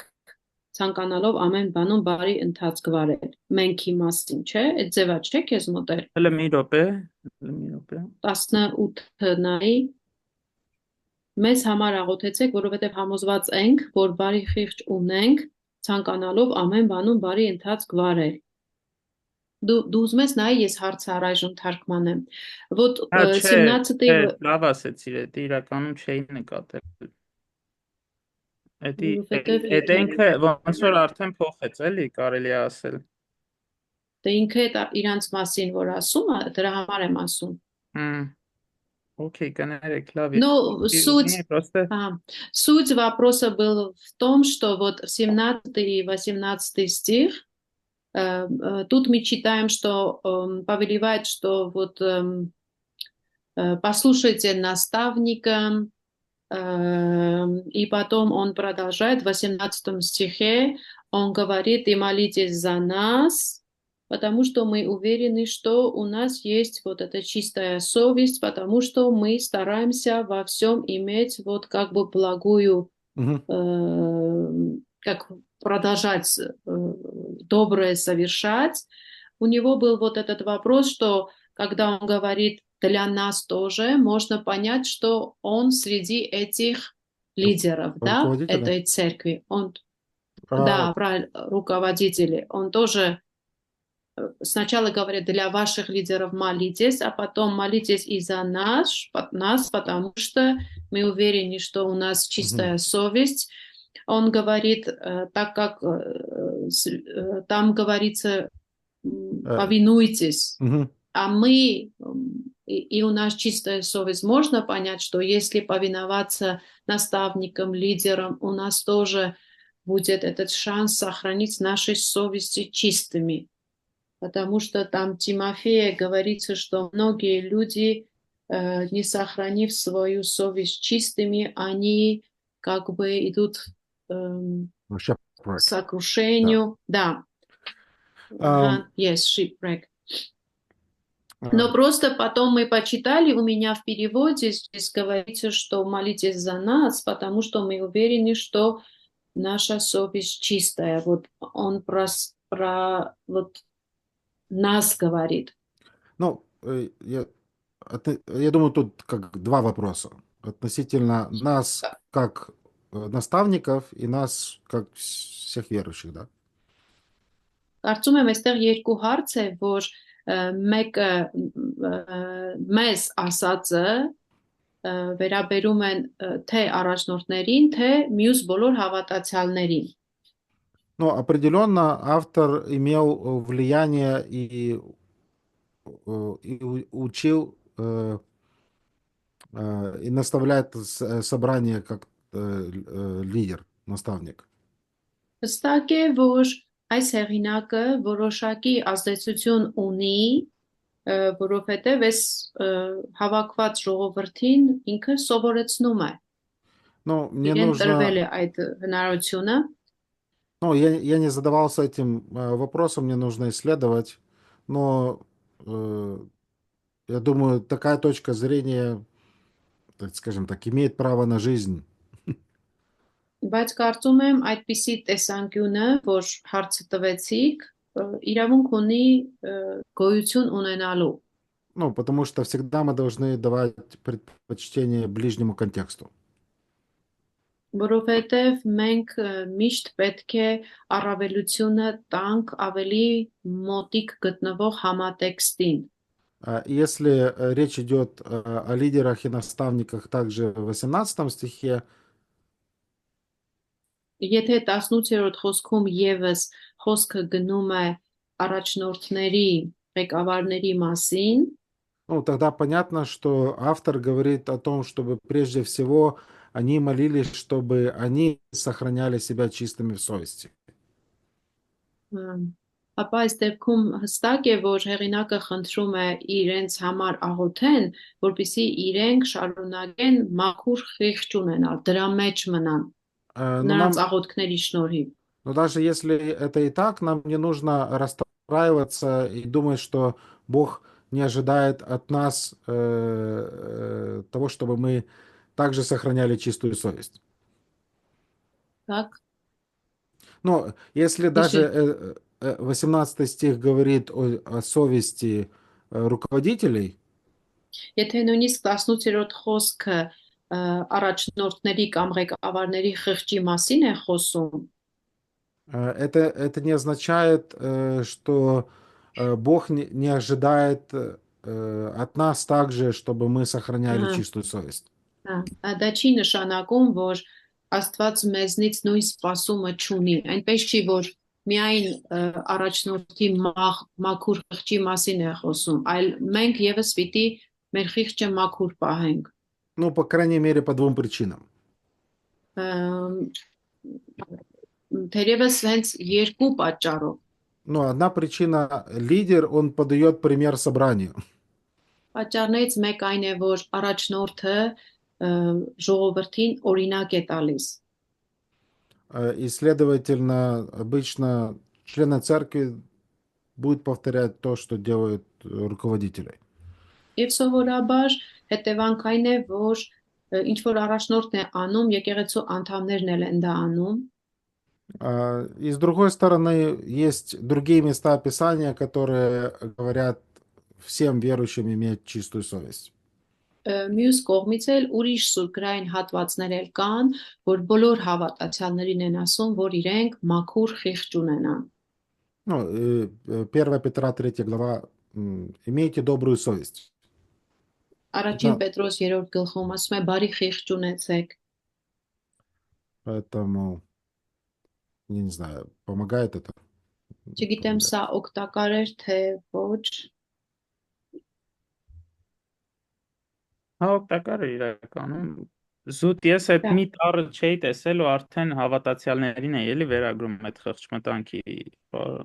ցանկանալով ամեն բանում բարի ընթացք վարել։ Մենքի մասին, չէ՞, այդ ձևա չէ քեզ մոդել։ Հələ մի րոպե, 18 նայի մեզ համար աղոթեցեք, որովհետև համոզված ենք, որ բարի խիղճ ունենք, ցանկանալով ամեն բանում բարի ընթացք վարել։ Դու ուզում ես նայ, ես հարցը առայժմ թարգմանեմ։ Вот չէ, 17-ի լավ ասեցիր, էդի իրականում չէի նկատել։ Էդ ինքը ոնց որ արդեն փոխեց, էլի, կարելի է ասել։ Դե ինքը իրանց մասին, որ ասում է, դրա համար եմ ասում։ Окей, князь, лав. Но суть вопроса был в том, что вот 17 и 18 стих, тут мы читаем, что повелевает, что вот послушайте наставника, и потом он продолжает в 18 стихе, он говорит, и молитесь за нас, потому что мы уверены, что у нас есть вот эта чистая совесть, потому что мы стараемся во всем иметь вот как бы благую, как продолжать доброе совершать. У него был вот этот вопрос, что когда он говорит для нас тоже, можно понять, что он среди этих лидеров, да, этой церкви. Он, да, руководители. Он тоже сначала говорит, для ваших лидеров молитесь, а потом молитесь и за нас, потому что мы уверены, что у нас чистая совесть. Он говорит, так как там говорится, повинуйтесь, а мы, и у нас чистая совесть, можно понять, что если повиноваться наставникам, лидерам, у нас тоже будет этот шанс сохранить наши совести чистыми. Потому что там Тимофея говорится, что многие люди, не сохранив свою совесть чистыми, они как бы идут к сокрушению. Да. Yes, shipwreck. Но просто потом мы почитали, у меня в переводе здесь говорится, что молитесь за нас, потому что мы уверены, что наша совесть чистая. Вот он про вот нас говорит. Ну, я думаю, тут как два вопроса. Относительно нас как наставников и нас как всех верующих, да? Կարծում եմ, այստեղ երկու հարց է, որ մեկը մեզ ասածը վերաբերում են թե առաջնորդներին, թե մյուս բոլոր հավատացյալներին. Ну, определенно автор имел влияние и учил и наставляет собрание как лидер, наставник. Հստակ է, որ այս հեղինակը որոշակի ազդեցություն ունի, որովհետև այս հավաքված ժողովրդին ինքը սովորեցնում է. Ну, мне Իրեն нужно... տրվել է այդ հնարավորությունը. Ну, я не задавался этим вопросом, мне нужно исследовать, но я думаю, такая точка зрения, так скажем так, имеет право на жизнь. Բայց կարծում եմ այդպիսի տեսանկյունը, որ հարցը տվեցիք, իրավունք ունի գոյություն ունենալու. Ну, потому что всегда мы должны давать предпочтение ближнему контексту. Որովհետև մենք միշտ պետք է առավելությունը տանք ավելի մոտիկ գտնվող համատեքստին. Если речь идет о лидерах и наставниках также в 18 стихе, Եթե 18-րդ խոսքում եւս խոսքը գնում է առաջնորդների, ղեկավարների մասին, Ну, тогда понятно, что автор говорит о том, чтобы прежде всего они молились, чтобы они сохраняли себя чистыми в совести. Ապա այս դեպքում հստակ է, որ հեղինակը խնդրում է իրենց համար աղոթեն, որպեսզի իրենք շարունակեն մաքուր խիղճ ունենալ, դրա մեջ մնան, Но նրանց нам, աղոթքների շնորհիվ։ но даже если это и так, нам не нужно расстраиваться и думать, что Бог не ожидает от нас того, чтобы мы также сохраняли чистую совесть. Так, Но если даже Иши. 18 стих говорит о совести руководителей, Եթե նույնիսկ 18-րդ խոսքը առաջնորդների կամ ղեկավարների խղճի մասին է խոսում, это не означает, что Бог не ожидает от нас также, чтобы мы сохраняли Ահա, чистую совесть. դա չի նշանակում, որ Աստված մեզնից նույն սպասումը չունի։ Այնպես չի, որ միայն առաջնորդի մաքուր խղճի մասին է խոսում, այլ մենք եւս պիտի մեր խիղճը մաքուր պահենք։ Ну, по крайней мере, по двум причинам. Թերևս հենց երկու պատճառով։ Ну, одна причина, лидер, он подает пример собранию. Պատճառներից մեկ այն է, որ առաջնորդը ժողովրդին օրինակ է տալիս։ И, следовательно, обычно члены церкви будут повторять то, что делают руководители. Եվ սովորաբար հետևանքային է, որ ինչ որ առաջնորդն է անում, եկեղեցու անդամներն էլ են դա անում։ И с другой стороны, есть другие места Писания, которые говорят всем верующим иметь чистую совесть. Մյուս կողմից էլ ուրիշ սուրբգրային հատվածներ էլ կան, որ բոլոր հավատացյալներին են ասում, որ իրենք մաքուր խիղճ ունենան։ Ну, 1 Петра 3 глава, имейте добрую совесть. Առաջին Պետրոս 3-րդ գլխում ասում է բարի խիղճ ունեցեք։ Поэтому, я не знаю, помогает это? Չգիտեմ Помогает. սա օգտակար էր թե ոչ։ Հա, օգտակար է իրականում։ Զուտ ես այդ Դա մի տառը չէի տեսել ու արդեն հավատացյալներին է էլի վերագրում այդ խղճմտանքի բառը։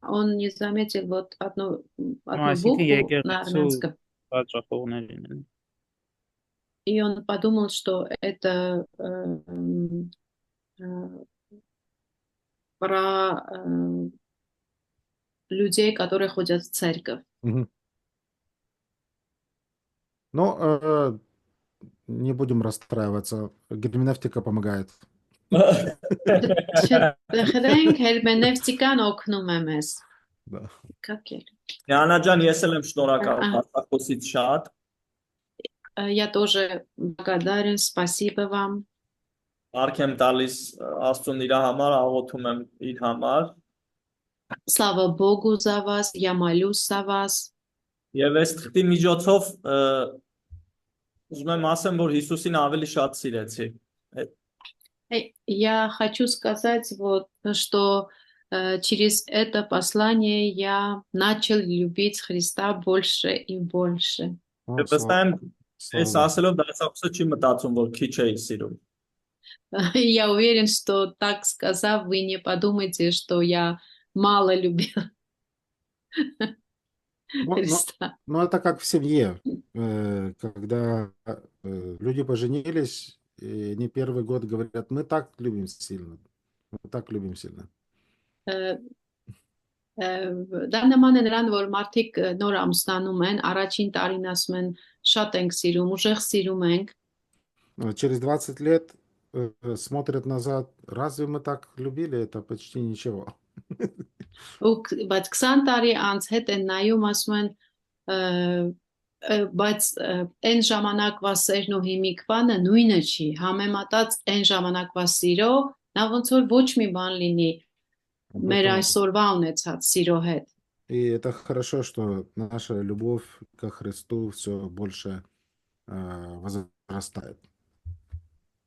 он не заметил вот одну Այսինքն букву на եկեղեցու армянском, պատրախողներին էլի։ и он подумал, что это про людей, которые ходят в церковь. Мгм. Но не будем расстраиваться. Герменевтика помогает. Չխրենք հերմենևտիկան օգնում է մեզ։ Да. Կակել։ Յանա ջան, ես էլ եմ շնորհակալ Ահա. հաստատոսից շատ։ Я тоже благодарен, спасибо вам. Արք եմ տալիս Աստծուն իր համար, աղոթում եմ իր համար։ Слава Богу за вас, я молюсь за вас. Եվ այս թղթի միջոցով ուզում եմ ասեմ, որ Հիսուսին ավելի շատ սիրեցի։ Я хочу сказать, вот, что через это послание я начал любить Христа больше и больше. Ну, Վստահ եմ, слава այս Богу. ասելով դարձավսը չի մտածում, որ քիչ էի սիրում։ Я уверен, что так сказав, вы не подумайте, что я мало любил Христа. Но это как в семье. Когда люди поженились, и они первый год говорят, мы так любим сильно. Мы так любим сильно. Դա նման է նրան, որ մարդիկ նոր ամուսնանում են, առաջին տարին ասում են շատ ենք սիրում, ուժեղ սիրում ենք, Через 20 лет смотрят назад, разве мы так любили? Это почти ничего. բայց 20 տարի անց հետ են նայում, ասում են բայց այն ժամանակվա սերն ու հիմիկվանը նույնը չի, համեմատած այն ժամանակվա սիրո, նա ոնց որ ոչ մի бан լինի մեր այսօրվա ունեցած սիրո հետ։ И это хорошо, что наша любовь ко Христу все больше возрастает.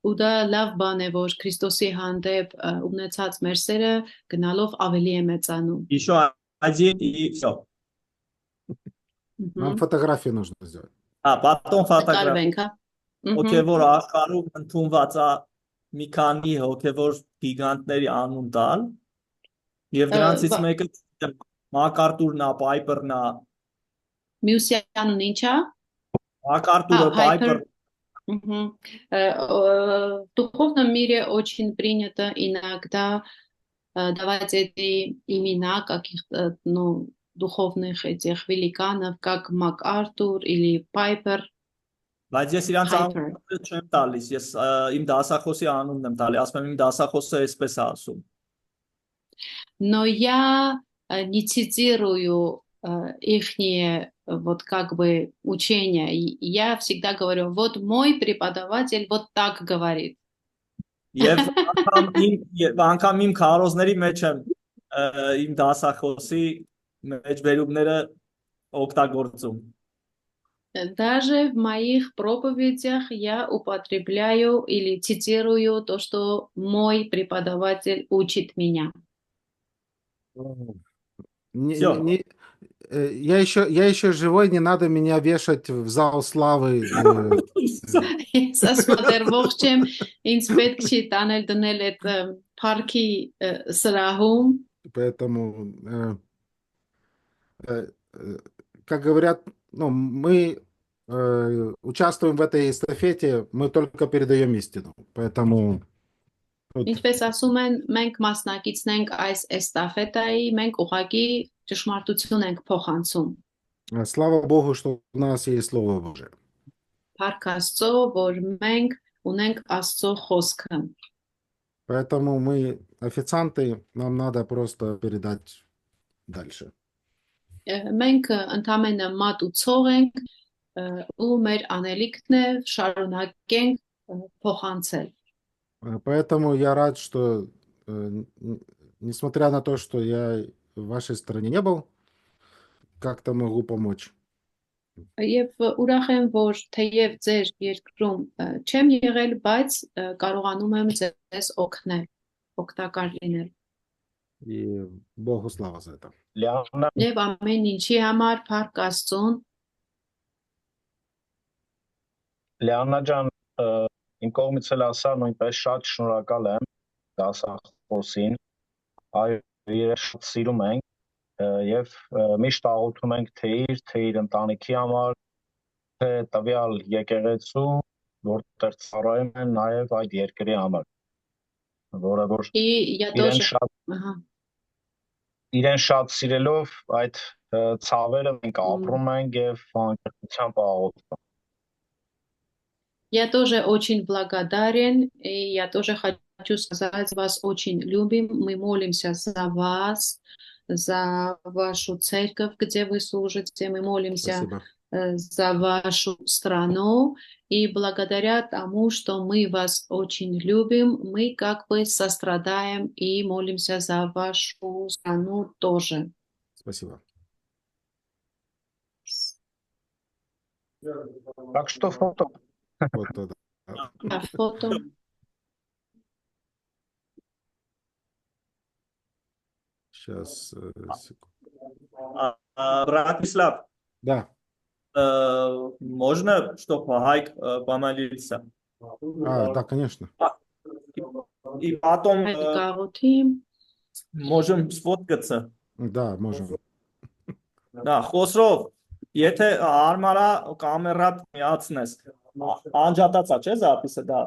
Ու դա լավ բան է, որ Քրիստոսի հանդեպ ունեցած մեր սերը գնալով ավելի է մեծանում։ Еще один и все. Нам фотографию нужно сделать. Պատոն ֆոտոգրաֆ Նկարվենք, հա։ հոգևոր աշխարհում ընդունված է մի քանի հոգևոր գիգանտների անուն տալ եւ դրանցից մեկը MacArthur-ն է, Piper-ն է, Մյուսյանուն ինչա։ MacArthur-ը, Piper Духовном мире очень принято иногда давать эти имена каких-то, ну, духовных этих великанов, как МакАртур или Пайпер. Բայց ես իրանց անունը չեմ տալիս, ես իմ դասախոսի անունն եմ տալի, ասում եմ իմ дасախոսը այսպես է ասում։ Но я не цитирую ихние вот как бы учения. Я всегда говорю, вот мой преподаватель вот так говорит. Եվ անգամ իմ քարոզների մեջ եմ իմ դասախոսի մեջ վերումները օգտագործում։ Даже в моих проповедях я употребляю или цитирую то, что мой преподаватель учит меня. Я еще живой, не надо меня вешать в зал славы. Ես ասում ողջ եմ, ինձ պետք չի տանել դնել այդ парքի սրահում. Поэтому, как говорят, ну, мы участвуем в этой эстафете, мы только передаем истину. Поэтому... Ինչպես ասում են, մենք մասնակիցն ենք այս էստաֆետայի, մենք ուղղակի ճշմարտություն ենք փոխանցում։ Слава Богу, что у нас есть Слово Божие. Փառք Աստծո, որ մենք ունենք Աստծո խոսքը։ Поэтому мы официанты, нам надо просто передать дальше. Մենք ընդամենը մատուցող ենք ու մեր անելիքն է շարունակենք փոխանցել։ Поэтому я рад, что, несмотря на то, что я в вашей стране не был, как-то могу помочь. Եվ ուրախ եմ, որ թեև ձեր երկրում չեմ եղել, բայց կարողանում եմ ձեզ օգնել, օգտակար լինել։ И Богу слава за это. Եվ ամեն ինչի համար փառք Աստծուն։ Լիաննա ջան, իմ կողմից էլ ասա, նույնպես շատ շնորհակալ եմ դասախոսին, այո, իրեն շատ սիրում ենք եւ միշտ աղոթում ենք թե իր ընտանիքի համար, թե տվյալ եկեղեցու, որտեղ ծառայում են նաեւ այդ երկրի համար, որը որ իրեն շատ սիրելով այդ ցավերը մենք ապրում ենք եւ անկեղծությամբ աղոթում։ Я тоже очень благодарен, и я тоже хочу сказать, вас очень любим. Мы молимся за вас, за вашу церковь, где вы служите. Мы молимся за вашу страну. И благодаря тому, что мы вас очень любим, мы как бы сострадаем и молимся за вашу страну тоже. Спасибо. Так что фото. Фото, да. Фото. Сейчас, секунду. Братислав. Да. Можно, чтобы Хайк помолился? Да, конечно. И потом можем сфоткаться. Да, можем. Да, Խոսրով, եթե արմարա կամերատ միացնես, անջատացա, չէ՞ զապիսը դա։